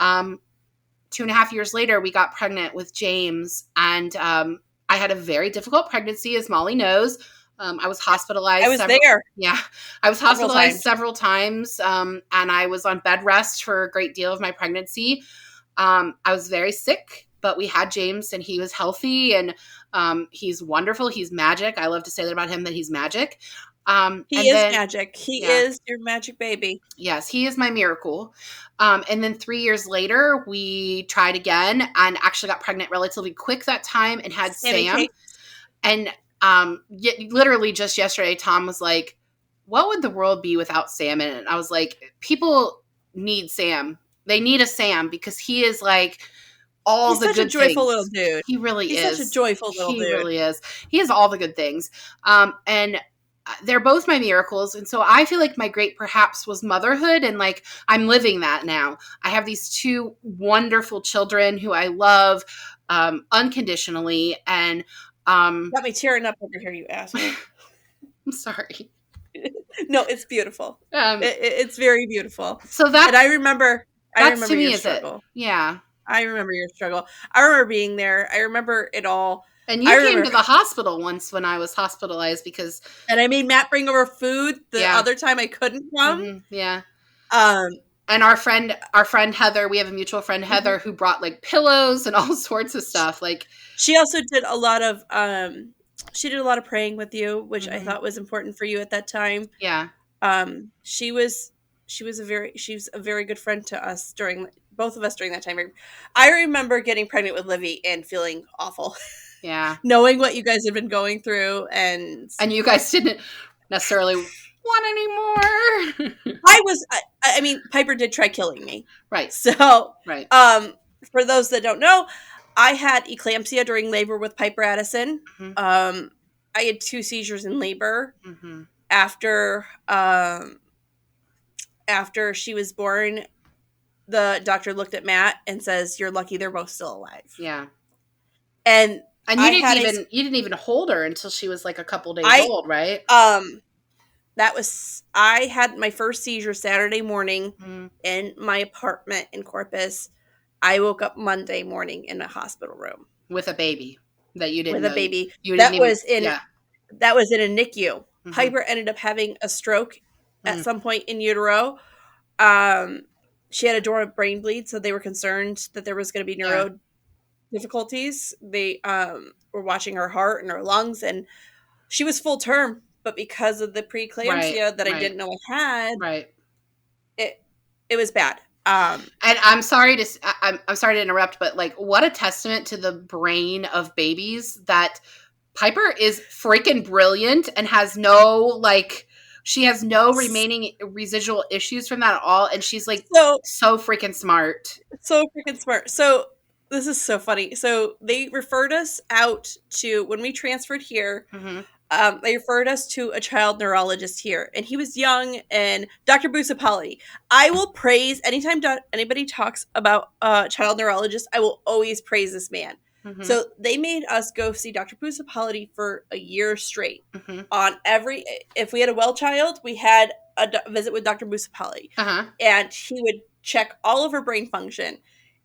2.5 years later, we got pregnant with James. And I had a very difficult pregnancy, as Molly knows. I was hospitalized. I was there. Yeah. I was hospitalized several times. And I was on bed rest for a great deal of my pregnancy. I was very sick, but we had James and he was healthy and he's wonderful. He's magic. I love to say that about him, that he's magic. He is magic. He is your magic baby. Yes, he is my miracle. And then 3 years later, we tried again and actually got pregnant relatively quick that time and had Sam. And literally just yesterday, Tom was like, what would the world be without Sam in it? And I was like, people need Sam. They need a Sam because he is like all the good things. He's such a joyful little dude. He really is. He's such a joyful little dude. He really is. He has all the good things. And they're both my miracles. And so I feel like my great perhaps was motherhood. And like, I'm living that now. I have these 2 wonderful children who I love unconditionally. And got me tearing up over here, you asshole. I'm sorry. No, it's beautiful. It's very beautiful. So that, and I remember to me your is struggle. It. Yeah. I remember your struggle. I remember being there. I remember it all. And you came to the hospital once when I was hospitalized because... And I made Matt bring over food the other time I couldn't come. Mm-hmm. Yeah. And our friend Heather, we have a mutual friend Heather who brought like pillows and all sorts of stuff. Like she also did a lot of praying with you, which I mm-hmm. thought was important for you at that time. Yeah. She was a very good friend to us during both of us during that time. I remember getting pregnant with Livy and feeling awful. Yeah. Knowing what you guys had been going through and you guys didn't necessarily want anymore. I mean, Piper did try killing me. Right. So, right. For those that don't know, I had eclampsia during labor with Piper Addison. Mm-hmm. I had 2 seizures in labor. Mm-hmm. After she was born, the doctor looked at Matt and says, "You're lucky they're both still alive." Yeah. And you didn't even hold her until she was like a couple days old, right? I had my first seizure Saturday morning in my apartment in Corpus. I woke up Monday morning in a hospital room with a baby that you didn't with know. A baby that was in a NICU. Mm-hmm. Piper ended up having a stroke at some point in utero. She had a dormant brain bleed, so they were concerned that there was going to be neuro difficulties. They were watching her heart and her lungs, and she was full term. But because of the preeclampsia that I didn't know I had, it was bad. And I'm sorry to interrupt, but like, what a testament to the brain of babies that Piper is freaking brilliant and has no she has no remaining residual issues from that at all, and she's like so freaking smart. So freaking smart. So this is so funny. So they referred us out to, when we transferred here, they referred us to a child neurologist here, and he was young, and Dr. Busapali. I will praise, anytime anybody talks about a child neurologist, I will always praise this man. So they made us go see Dr. Busapali for a year straight. If we had a well child, we had a visit with Dr. Busapali, and he would check all of her brain function.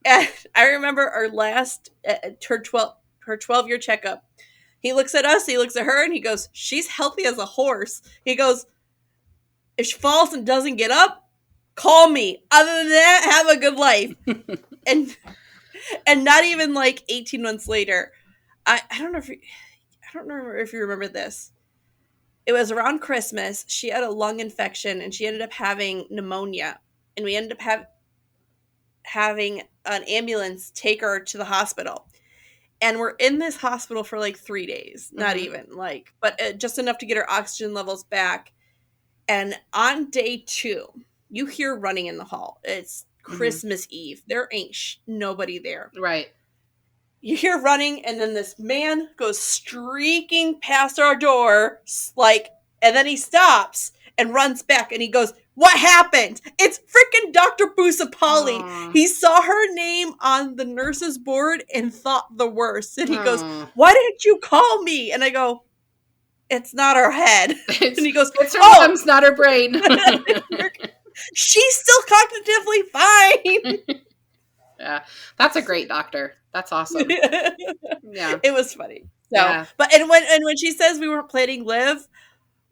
And I remember our last her 12-year checkup. He looks at us, he looks at her, and he goes, "She's healthy as a horse." He goes, "If she falls and doesn't get up, call me. Other than that, have a good life." and not even like 18 months later, I don't remember if you remember this. It was around Christmas. She had a lung infection, and she ended up having pneumonia, and we ended up having an ambulance take her to the hospital. And we're in this hospital for like 3 days, not even but just enough to get her oxygen levels back. And on day 2, you hear running in the hall. It's Christmas Eve. There ain't nobody there. Right. You hear running, and then this man goes streaking past our door, and then he stops and runs back, and he goes, "What happened?" It's freaking Dr. Busapali. He saw her name on the nurse's board and thought the worst. And he goes, "Why didn't you call me?" And I go, "It's not her head." And he goes, "It's her lungs, not her brain." She's still cognitively fine. Yeah, that's a great doctor. That's awesome. Yeah, it was funny. So, but when she says we weren't planning Liv,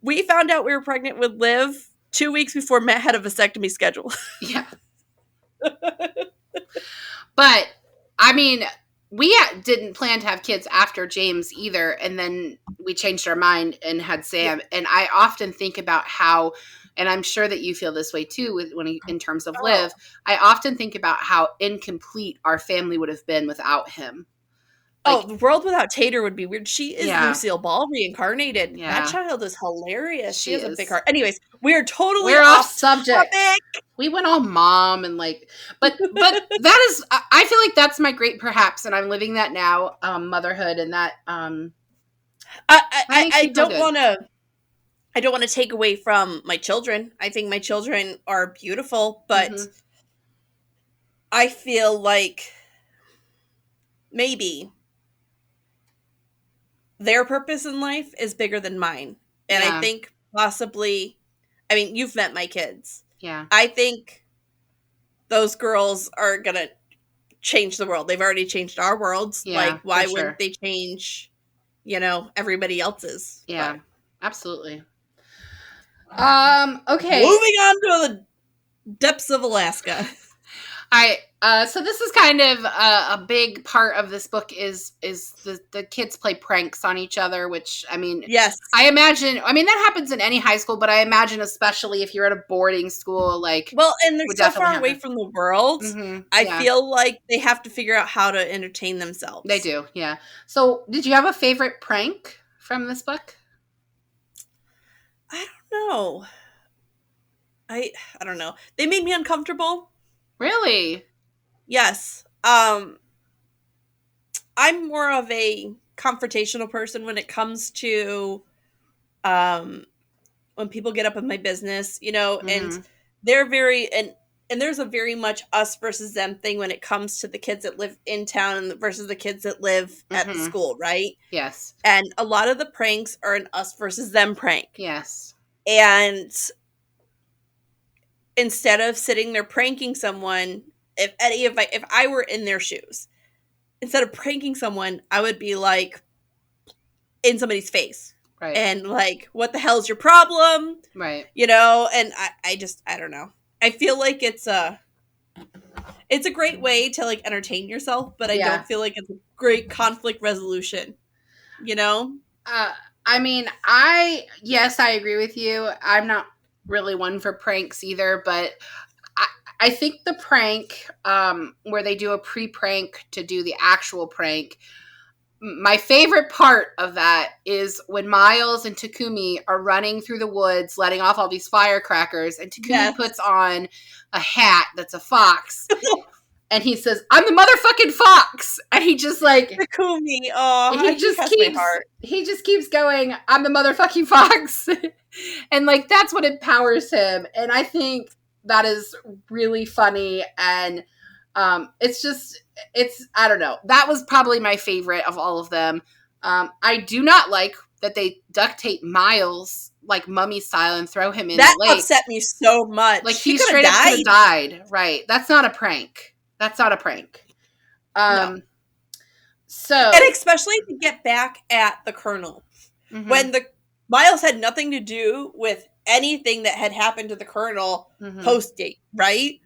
we found out we were pregnant with Liv 2 weeks before Matt had a vasectomy schedule. Yeah. But I mean, we didn't plan to have kids after James either, and then we changed our mind and had Sam. And I often think about how, and I'm sure that you feel this way too, in terms of Liv. I often think about how incomplete our family would have been without him. The world without Tater would be weird. She is Lucille Ball reincarnated. Yeah. That child is hilarious. She has a big heart. Anyways, we're off subject. Topic. We went all mom and but that is, I feel like that's my great perhaps, and I'm living that now, motherhood, and that I don't want to take away from my children. I think my children are beautiful, but I feel like maybe their purpose in life is bigger than mine. And I think possibly, I mean, you've met my kids. Yeah. I think those girls are going to change the world. They've already changed our worlds. Yeah, why wouldn't they change, everybody else's? Yeah, absolutely. Okay. Moving on to Depths of Alaska. So this is kind of a big part of this book is the kids play pranks on each other, which I mean, Yes. I imagine that happens in any high school, but I imagine especially if you're at a boarding school, like, Well, and they're would so far definitely away happen. from the world. I Yeah, feel like they have to figure out how to entertain themselves. they do. Yeah. So, did you have a favorite prank from this book? I don't know. I don't know. They made me uncomfortable. Really? Yes. I'm more of a confrontational person when it comes to um when people get up in my business, and they're very and there's a very much us versus them thing when it comes to the kids that live in town and versus the kids that live at the school, right? Yes. And a lot of the pranks are an us versus them prank. Yes. And instead of sitting there pranking someone, if I were in their shoes, instead of pranking someone, I would be like in somebody's face. Right. And like, what the hell's your problem? Right. And I don't know. I feel like it's a great way to like entertain yourself, but I don't feel like it's a great conflict resolution. I mean, yes, I agree with you. I'm not really one for pranks either, but I think the prank, where they do a pre-prank to do the actual prank, my favorite part of that is when Miles and Takumi are running through the woods, letting off all these firecrackers, and Takumi puts on a hat that's a fox. And he says, "I'm the motherfucking fox," and he just like Takumi. Oh, he just keeps going, "I'm the motherfucking fox," and like that's what empowers him. And I think that is really funny, and it's I don't know. That was probably my favorite of all of them. I do not like that they duct tape Miles like mummy style and throw him in the lake. That upset me so much. Like he straight up could have died. Right. That's not a prank. No. So, and especially to get back at the Colonel when the Miles had nothing to do with anything that had happened to the Colonel post date, right?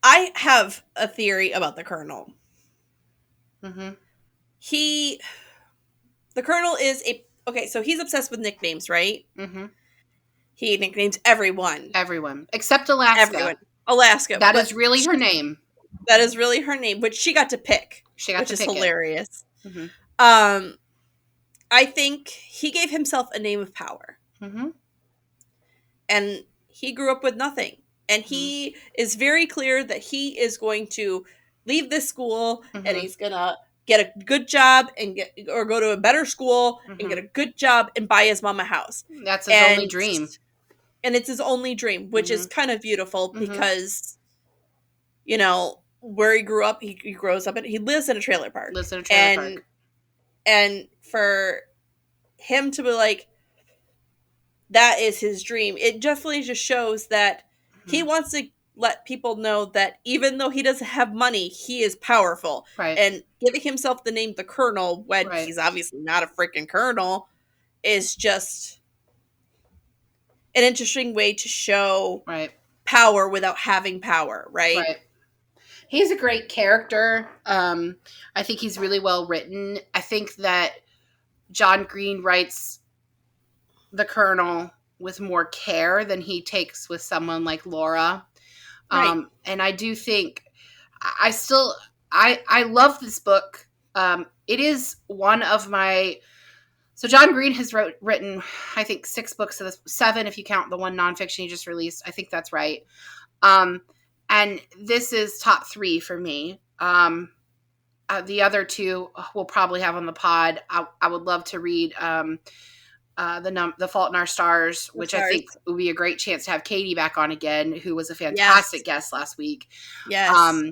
I have a theory about the Colonel. The Colonel is so he's obsessed with nicknames, right? He nicknames everyone. Everyone. Except Alaska. Everyone. Alaska. That is really her name. That is really her name, which she got to pick. Which is hilarious. I think he gave himself a name of power. And he grew up with nothing. And he is very clear that he is going to leave this school and he's going to get a good job and go to a better school and get a good job and buy his mom a house. That's his only dream. And it's his only dream, which is kind of beautiful because, where he grew up, he grows up and he lives in a trailer park. And for him to be like, that is his dream, it definitely just shows that he wants to let people know that even though he doesn't have money, he is powerful. Right. And giving himself the name the Colonel when he's obviously not a freaking colonel is just an interesting way to show power without having power, right? He's a great character. I think he's really well written. I think that John Green writes the Colonel with more care than he takes with someone like Laura. And I do think I love this book. It is one of my... So John Green has written, I think, 6 books of this, 7 if you count the one nonfiction he just released. I think that's right. And this is top 3 for me. The other 2 we'll probably have on the pod. I would love to read The Fault in Our Stars, which I think would be a great chance to have Katie back on again, who was a fantastic guest last week. Yes.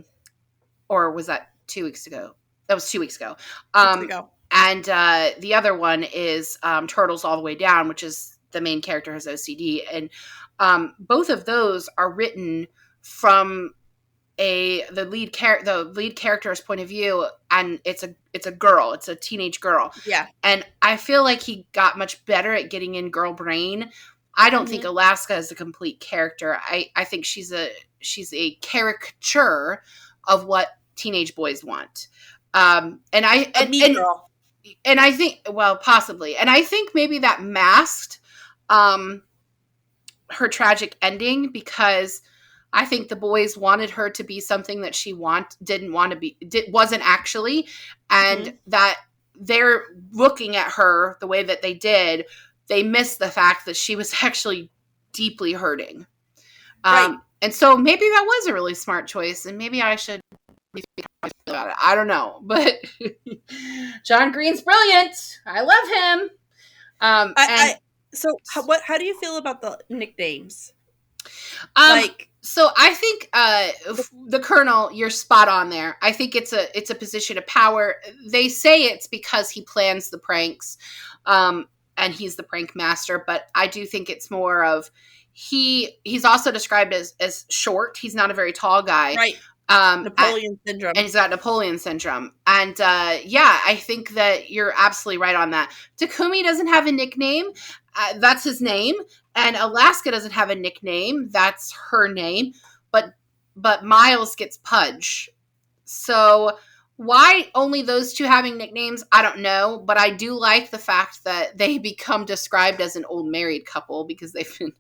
Or was that 2 weeks ago? That was 2 weeks ago. And the other one is Turtles All the Way Down, which is the main character has OCD. And both of those are written from the lead character's point of view, and it's a girl. It's a teenage girl. Yeah. And I feel like he got much better at getting in girl brain. I don't think Alaska is a complete character. I think she's a caricature of what teenage boys want. And girl. And I think, well, possibly. And I think maybe that masked her tragic ending, because I think the boys wanted her to be something that she didn't want to be, wasn't actually. And that they're looking at her the way that they did, they missed the fact that she was actually deeply hurting. Right. And so maybe that was a really smart choice, and maybe I should be about it. I don't know, but John Green's brilliant. I love him. How do you feel about the nicknames? So I think the Colonel, you're spot on there. I think it's a position of power. They say it's because he plans the pranks, and he's the prank master. But I do think it's more of he's also described as short. He's not a very tall guy. Right. Napoleon syndrome. And he's got Napoleon syndrome. And I think that you're absolutely right on that. Takumi doesn't have a nickname. That's his name. And Alaska doesn't have a nickname. That's her name. But Miles gets Pudge. So why only those two having nicknames, I don't know. But I do like the fact that they become described as an old married couple because they've been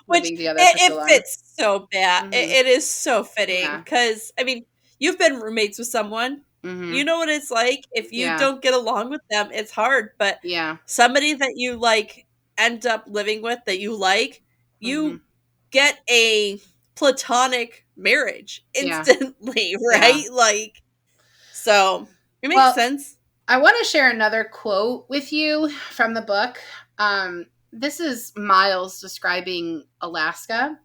living together for so long. It fits so bad. It is so fitting because, I mean, you've been roommates with someone. You know what it's like. If you don't get along with them, it's hard. But somebody that you like end up living with that you like, you get a platonic marriage instantly, right? Like, so it makes sense. I want to share another quote with you from the book. This is Miles describing Alaska.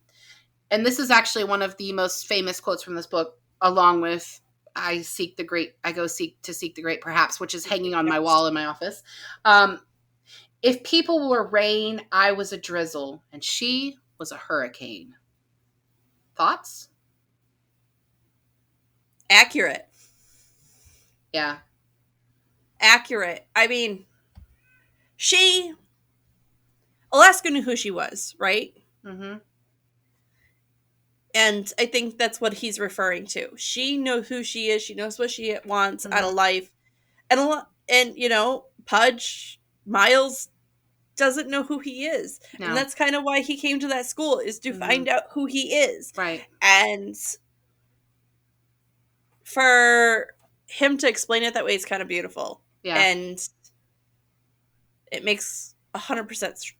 And this is actually one of the most famous quotes from this book, along with I go seek the great perhaps, which is hanging on my wall in my office. If people were rain, I was a drizzle, and she was a hurricane. Thoughts? Accurate. Yeah. Accurate. I mean, Alaska knew who she was, right? And I think that's what he's referring to. She knows who she is. She knows what she wants out of life. And you know, Pudge, Miles, doesn't know who he is. No. And that's kind of why he came to that school, is to find out who he is. Right. And for him to explain it that way is kind of beautiful. Yeah. And it makes 100%.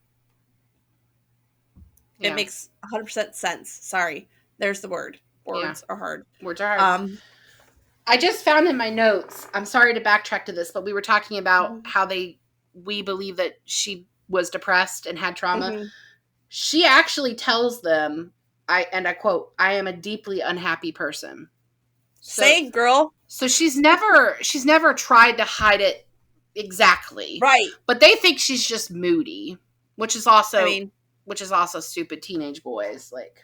It makes 100% sense. Sorry. There's the word. Words are hard. Words are hard. I just found in my notes, I'm sorry to backtrack to this, but we were talking about how we believe that she was depressed and had trauma. She actually tells them, I quote, "I am a deeply unhappy person." Say, girl. So she's never tried to hide it exactly. Right. But they think she's just moody, which is also stupid teenage boys. Like,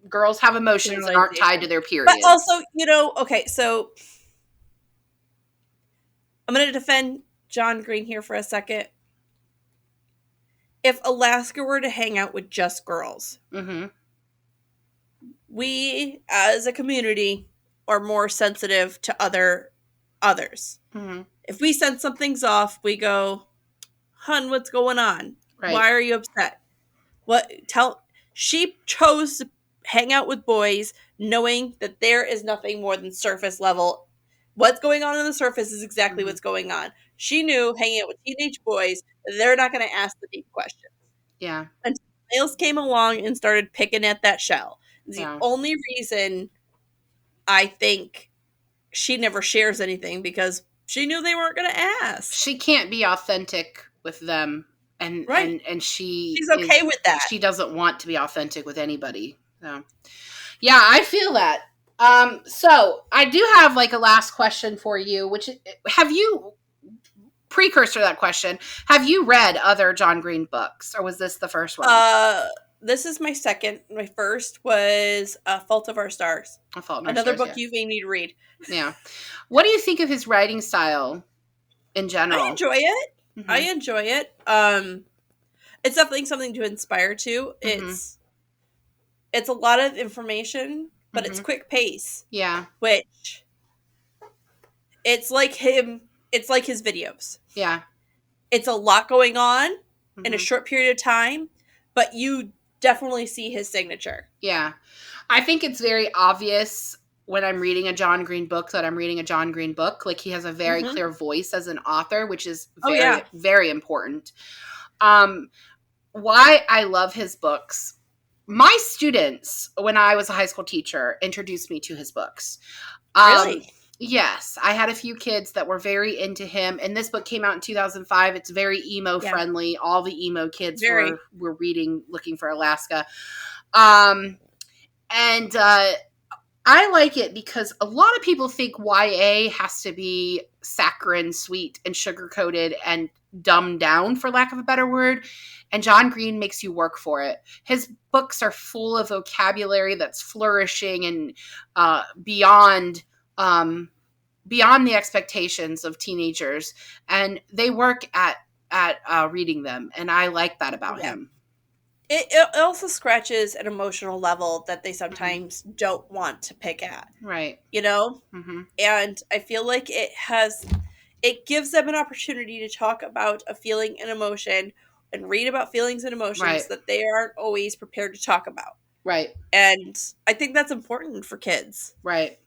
girls have emotions and aren't tied to their periods. But also, you know, okay, so I'm going to defend John Green here for a second. If Alaska were to hang out with just girls, we as a community are more sensitive to others. If we sense something's off, we go, "Hun, what's going on? Right. Why are you upset?" She chose to hang out with boys knowing that there is nothing more than surface level. What's going on the surface is exactly what's going on. She knew hanging out with teenage boys, they're not going to ask the deep questions. Yeah. And Miles came along and started picking at that shell. It's the only reason I think she never shares anything, because she knew they weren't going to ask. She can't be authentic with them. And she's okay with that. She doesn't want to be authentic with anybody. So, yeah, I feel that. So I do have like a last question for you, which precursor to that question, have you read other John Green books, or was this the first one? This is my second. My first was Fault of Our Stars. Another book you may need to read. Yeah. What do you think of his writing style in general? I enjoy it. I enjoy it. it's definitely something to inspire to. It's a lot of information, but it's quick pace. Yeah. Which it's like his videos. Yeah. It's a lot going on in a Mm-hmm. short period of time, but you definitely see his signature. Yeah. I think it's very obvious when I'm reading a John Green book that I'm reading a John Green book. Like, he has a very clear voice as an author, which is very, very important. Why I love his books. My students, when I was a high school teacher, introduced me to his books. Really? Yes, I had a few kids that were very into him, and this book came out in 2005. It's very emo friendly. All the emo kids were reading, looking for Alaska. And I like it because a lot of people think YA has to be saccharine, sweet, and sugar-coated and dumbed down, for lack of a better word. And John Green makes you work for it. His books are full of vocabulary that's flourishing and beyond the expectations of teenagers. And they work at reading them. And I like that about him. It also scratches an emotional level that they sometimes don't want to pick at. Right. You know? Mm-hmm. And I feel like it gives them an opportunity to talk about a feeling and emotion and read about feelings and emotions that they aren't always prepared to talk about. Right. And I think that's important for kids. Right.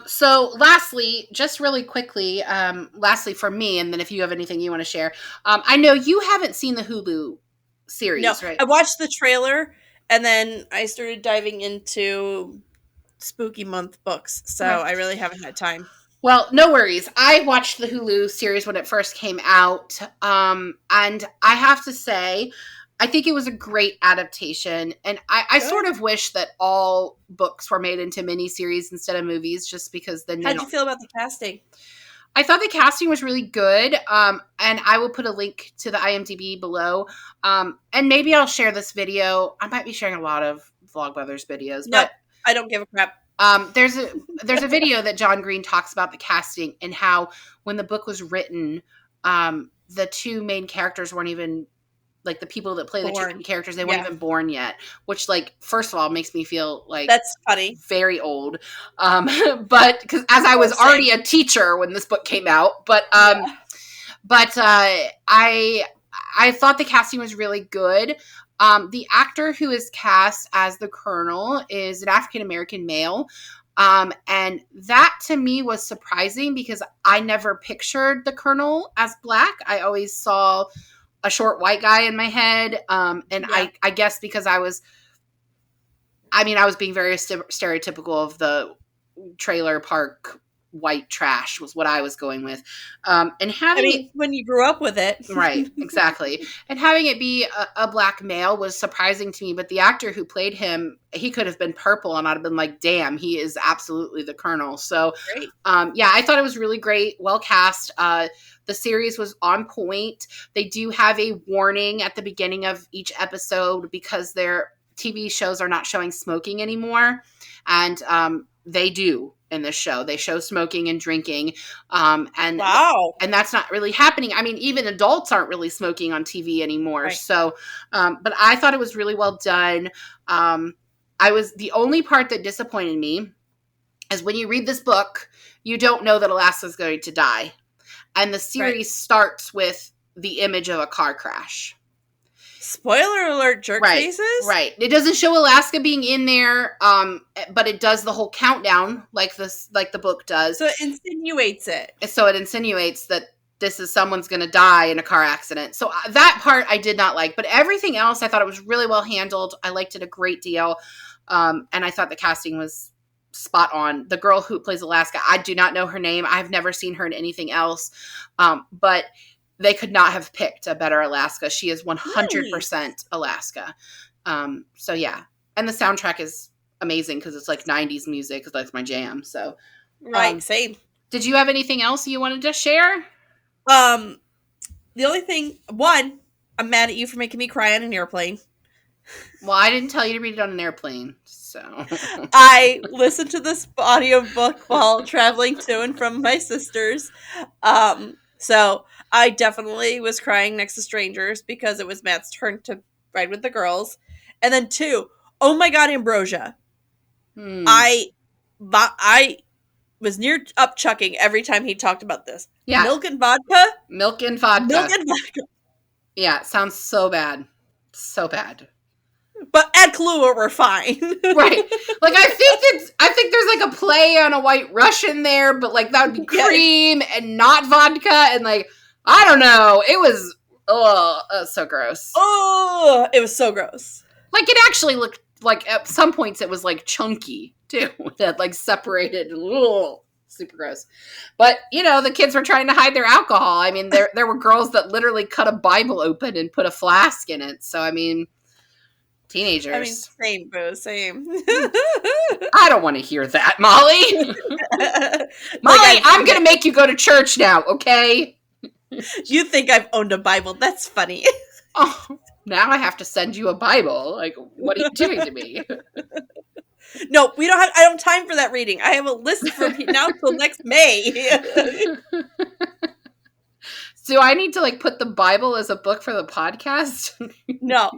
So lastly, just really quickly, lastly for me, and then if you have anything you want to share, I know you haven't seen the Hulu series, right? I watched the trailer and then I started diving into spooky month books, so I really haven't had time. Well, no worries. I watched the Hulu series when it first came out, and I have to say, I think it was a great adaptation, and I sort of wish that all books were made into miniseries instead of movies, just because then How'd you feel about the casting? I thought the casting was really good, and I will put a link to the IMDb below, and maybe I'll share this video. I might be sharing a lot of Vlogbrothers videos, but I don't give a crap. There's a video that John Green talks about the casting and how when the book was written, the two main characters weren't even, like, the people that play the two main characters, they weren't even born yet, which, like, first of all makes me feel like that's funny, very old. But because as I was already a teacher when this book came out, but I thought the casting was really good. The actor who is cast as the Colonel is an African-American male. And that to me was surprising because I never pictured the Colonel as Black. I always saw a short white guy in my head. I guess because I was being very stereotypical of the trailer park white trash was what I was going with. And having when you grew up with it. Right, exactly. And having it be a Black male was surprising to me, but the actor who played him, he could have been purple and I'd have been like, damn, he is absolutely the Colonel. So, I thought it was really great, well cast. The series was on point. They do have a warning at the beginning of each episode because their TV shows are not showing smoking anymore. And they do in this show. They show smoking and drinking. And that's not really happening. I mean, even adults aren't really smoking on TV anymore. Right. So, but I thought it was really well done. The only part that disappointed me is when you read this book, you don't know that Alaska's going to die. And the series starts with the image of a car crash. Spoiler alert, jerk faces? Right. It doesn't show Alaska being in there, but it does the whole countdown like the book does. So it insinuates it. So it insinuates that this is someone's going to die in a car accident. So that part I did not like. But everything else, I thought it was really well handled. I liked it a great deal. And I thought the casting was spot on. The girl who plays Alaska, I do not know her name. I've never seen her in anything else. But they could not have picked a better Alaska. She is 100% Alaska. So yeah. And the soundtrack is amazing because it's like 90s music. Because that's my jam. So same. Did you have anything else you wanted to share? The only thing, I'm mad at you for making me cry on an airplane. Well, I didn't tell you to read it on an airplane, so. I listened to this audiobook while traveling to and from my sister's. So I definitely was crying next to strangers because it was Matt's turn to ride with the girls. And then 2, oh my god, Ambrosia. I was near up chucking every time he talked about this. Yeah. Milk and vodka? Milk and vodka. Milk and vodka. Yeah, it sounds so bad. So bad. But add Kahlua, we're fine. Right. Like, I think there's like a play on a White Russian there, but like that would be cream and not vodka, and like, I don't know. It was so gross. Oh, it was so gross. Like, it actually looked like at some points it was like chunky too. That like separated. Ugh, super gross. But you know, the kids were trying to hide their alcohol. I mean, there were girls that literally cut a Bible open and put a flask in it. So I mean, teenagers. I mean, same, boo, same. I don't want to hear that, Molly. Molly, I'm going to make you go to church now, okay? You think I've owned a Bible? That's funny. Oh, now I have to send you a Bible. Like, what are you doing to me? No, I don't have time for that reading. I have a list from now till next May. So I need to like put the Bible as a book for the podcast? No.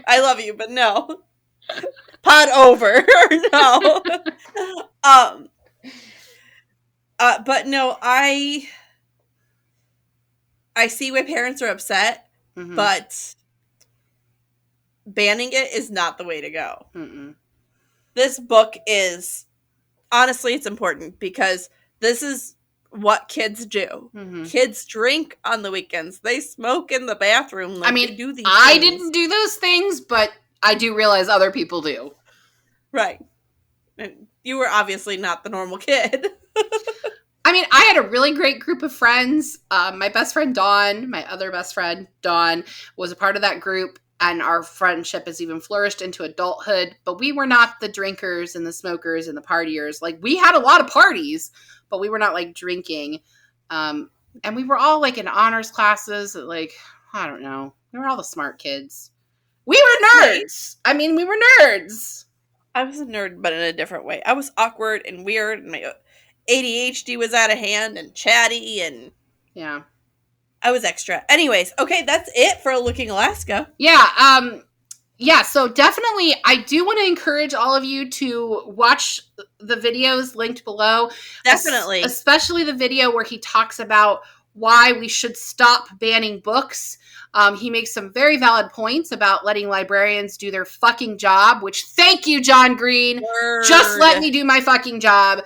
I love you, but no. Pod over. No. But no, I see why parents are upset, but banning it is not the way to go. Mm-mm. This book is, honestly, it's important because this is what kids do. Kids drink on the weekends. They smoke in the bathroom. Like, I mean, they do these I things. didn't do those things, but I do realize other people do. Right. And you were obviously not the normal kid. I mean, I had a really great group of friends. My best friend, Dawn, my other best friend, Dawn, was a part of that group. And our friendship has even flourished into adulthood. But we were not the drinkers and the smokers and the partiers. Like, we had a lot of parties, but we were not, like, drinking. And we were all, like, in honors classes. Like, I don't know. We were all the smart kids. We were nerds. I mean, we were nerds. I was a nerd, but in a different way. I was awkward and weird. And my ADHD was out of hand and chatty. And yeah. I was extra. Anyways, okay, that's it for Looking Alaska. Yeah, yeah, so definitely, I do want to encourage all of you to watch the videos linked below. Definitely. Especially the video where he talks about why we should stop banning books. He makes some very valid points about letting librarians do their fucking job, which, thank you, John Green. Word. Just let me do my fucking job.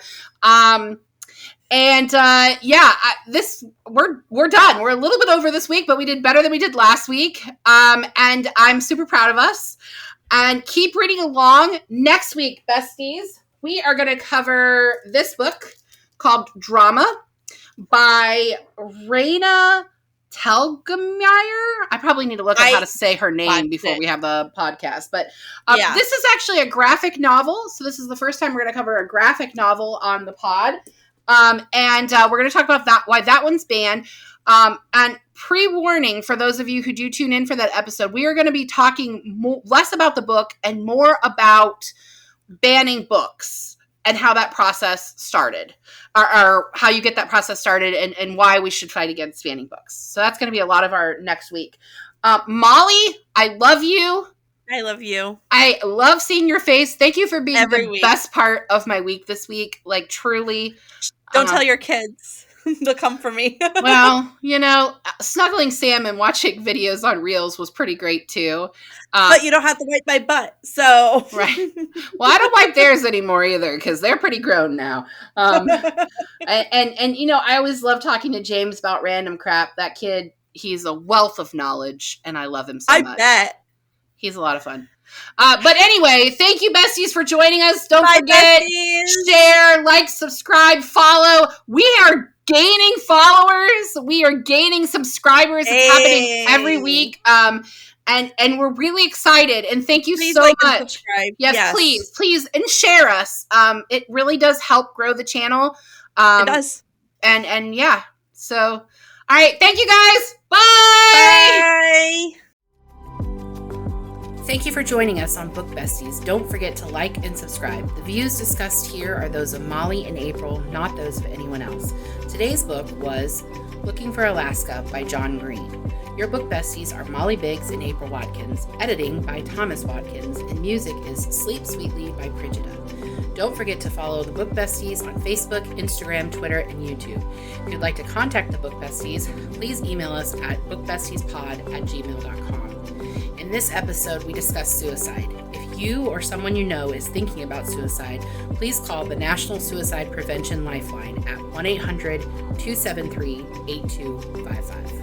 And we're done. We're a little bit over this week, but we did better than we did last week. And I'm super proud of us. And keep reading along. Next week, besties, we are going to cover this book called Drama by Raina Telgemeier. I probably need to look up how to say her name before we have a podcast. But this is actually a graphic novel. So this is the first time we're going to cover a graphic novel on the pod. And we're going to talk about that, why that one's banned. And pre-warning for those of you who do tune in for that episode, we are going to be talking less about the book and more about banning books and how that process started, or how you get that process started and why we should fight against banning books. So that's going to be a lot of our next week. Molly, I love you. I love you. I love seeing your face. Thank you for being Every the week. best part of my week this week. Like, truly. Don't tell your kids. They'll come for me. Well, you know, snuggling Sam and watching videos on Reels was pretty great, too. But you don't have to wipe my butt, so. Right. Well, I don't wipe theirs anymore either, because they're pretty grown now. And, you know, I always love talking to James about random crap. That kid, he's a wealth of knowledge, and I love him so much. I bet. He's a lot of fun. But anyway, thank you, besties, for joining us. Don't Bye, forget, besties. share, like, subscribe, follow. We are gaining followers. We are gaining subscribers. It's happening every week. And we're really excited. And thank you Please so like and much. subscribe. Yes, please. And share us. It really does help grow the channel. It does. And yeah. So, all right. Thank you, guys. Bye. Bye. Thank you for joining us on Book Besties. Don't forget to like and subscribe. The views discussed here are those of Molly and April, not those of anyone else. Today's book was Looking for Alaska by John Green. Your Book Besties are Molly Biggs and April Watkins, editing by Thomas Watkins, and music is Sleep Sweetly by Brigida. Don't forget to follow the Book Besties on Facebook, Instagram, Twitter, and YouTube. If you'd like to contact the Book Besties, please email us at bookbestiespod@gmail.com. In this episode, we discuss suicide. If you or someone you know is thinking about suicide, please call the National Suicide Prevention Lifeline at 1-800-273-8255.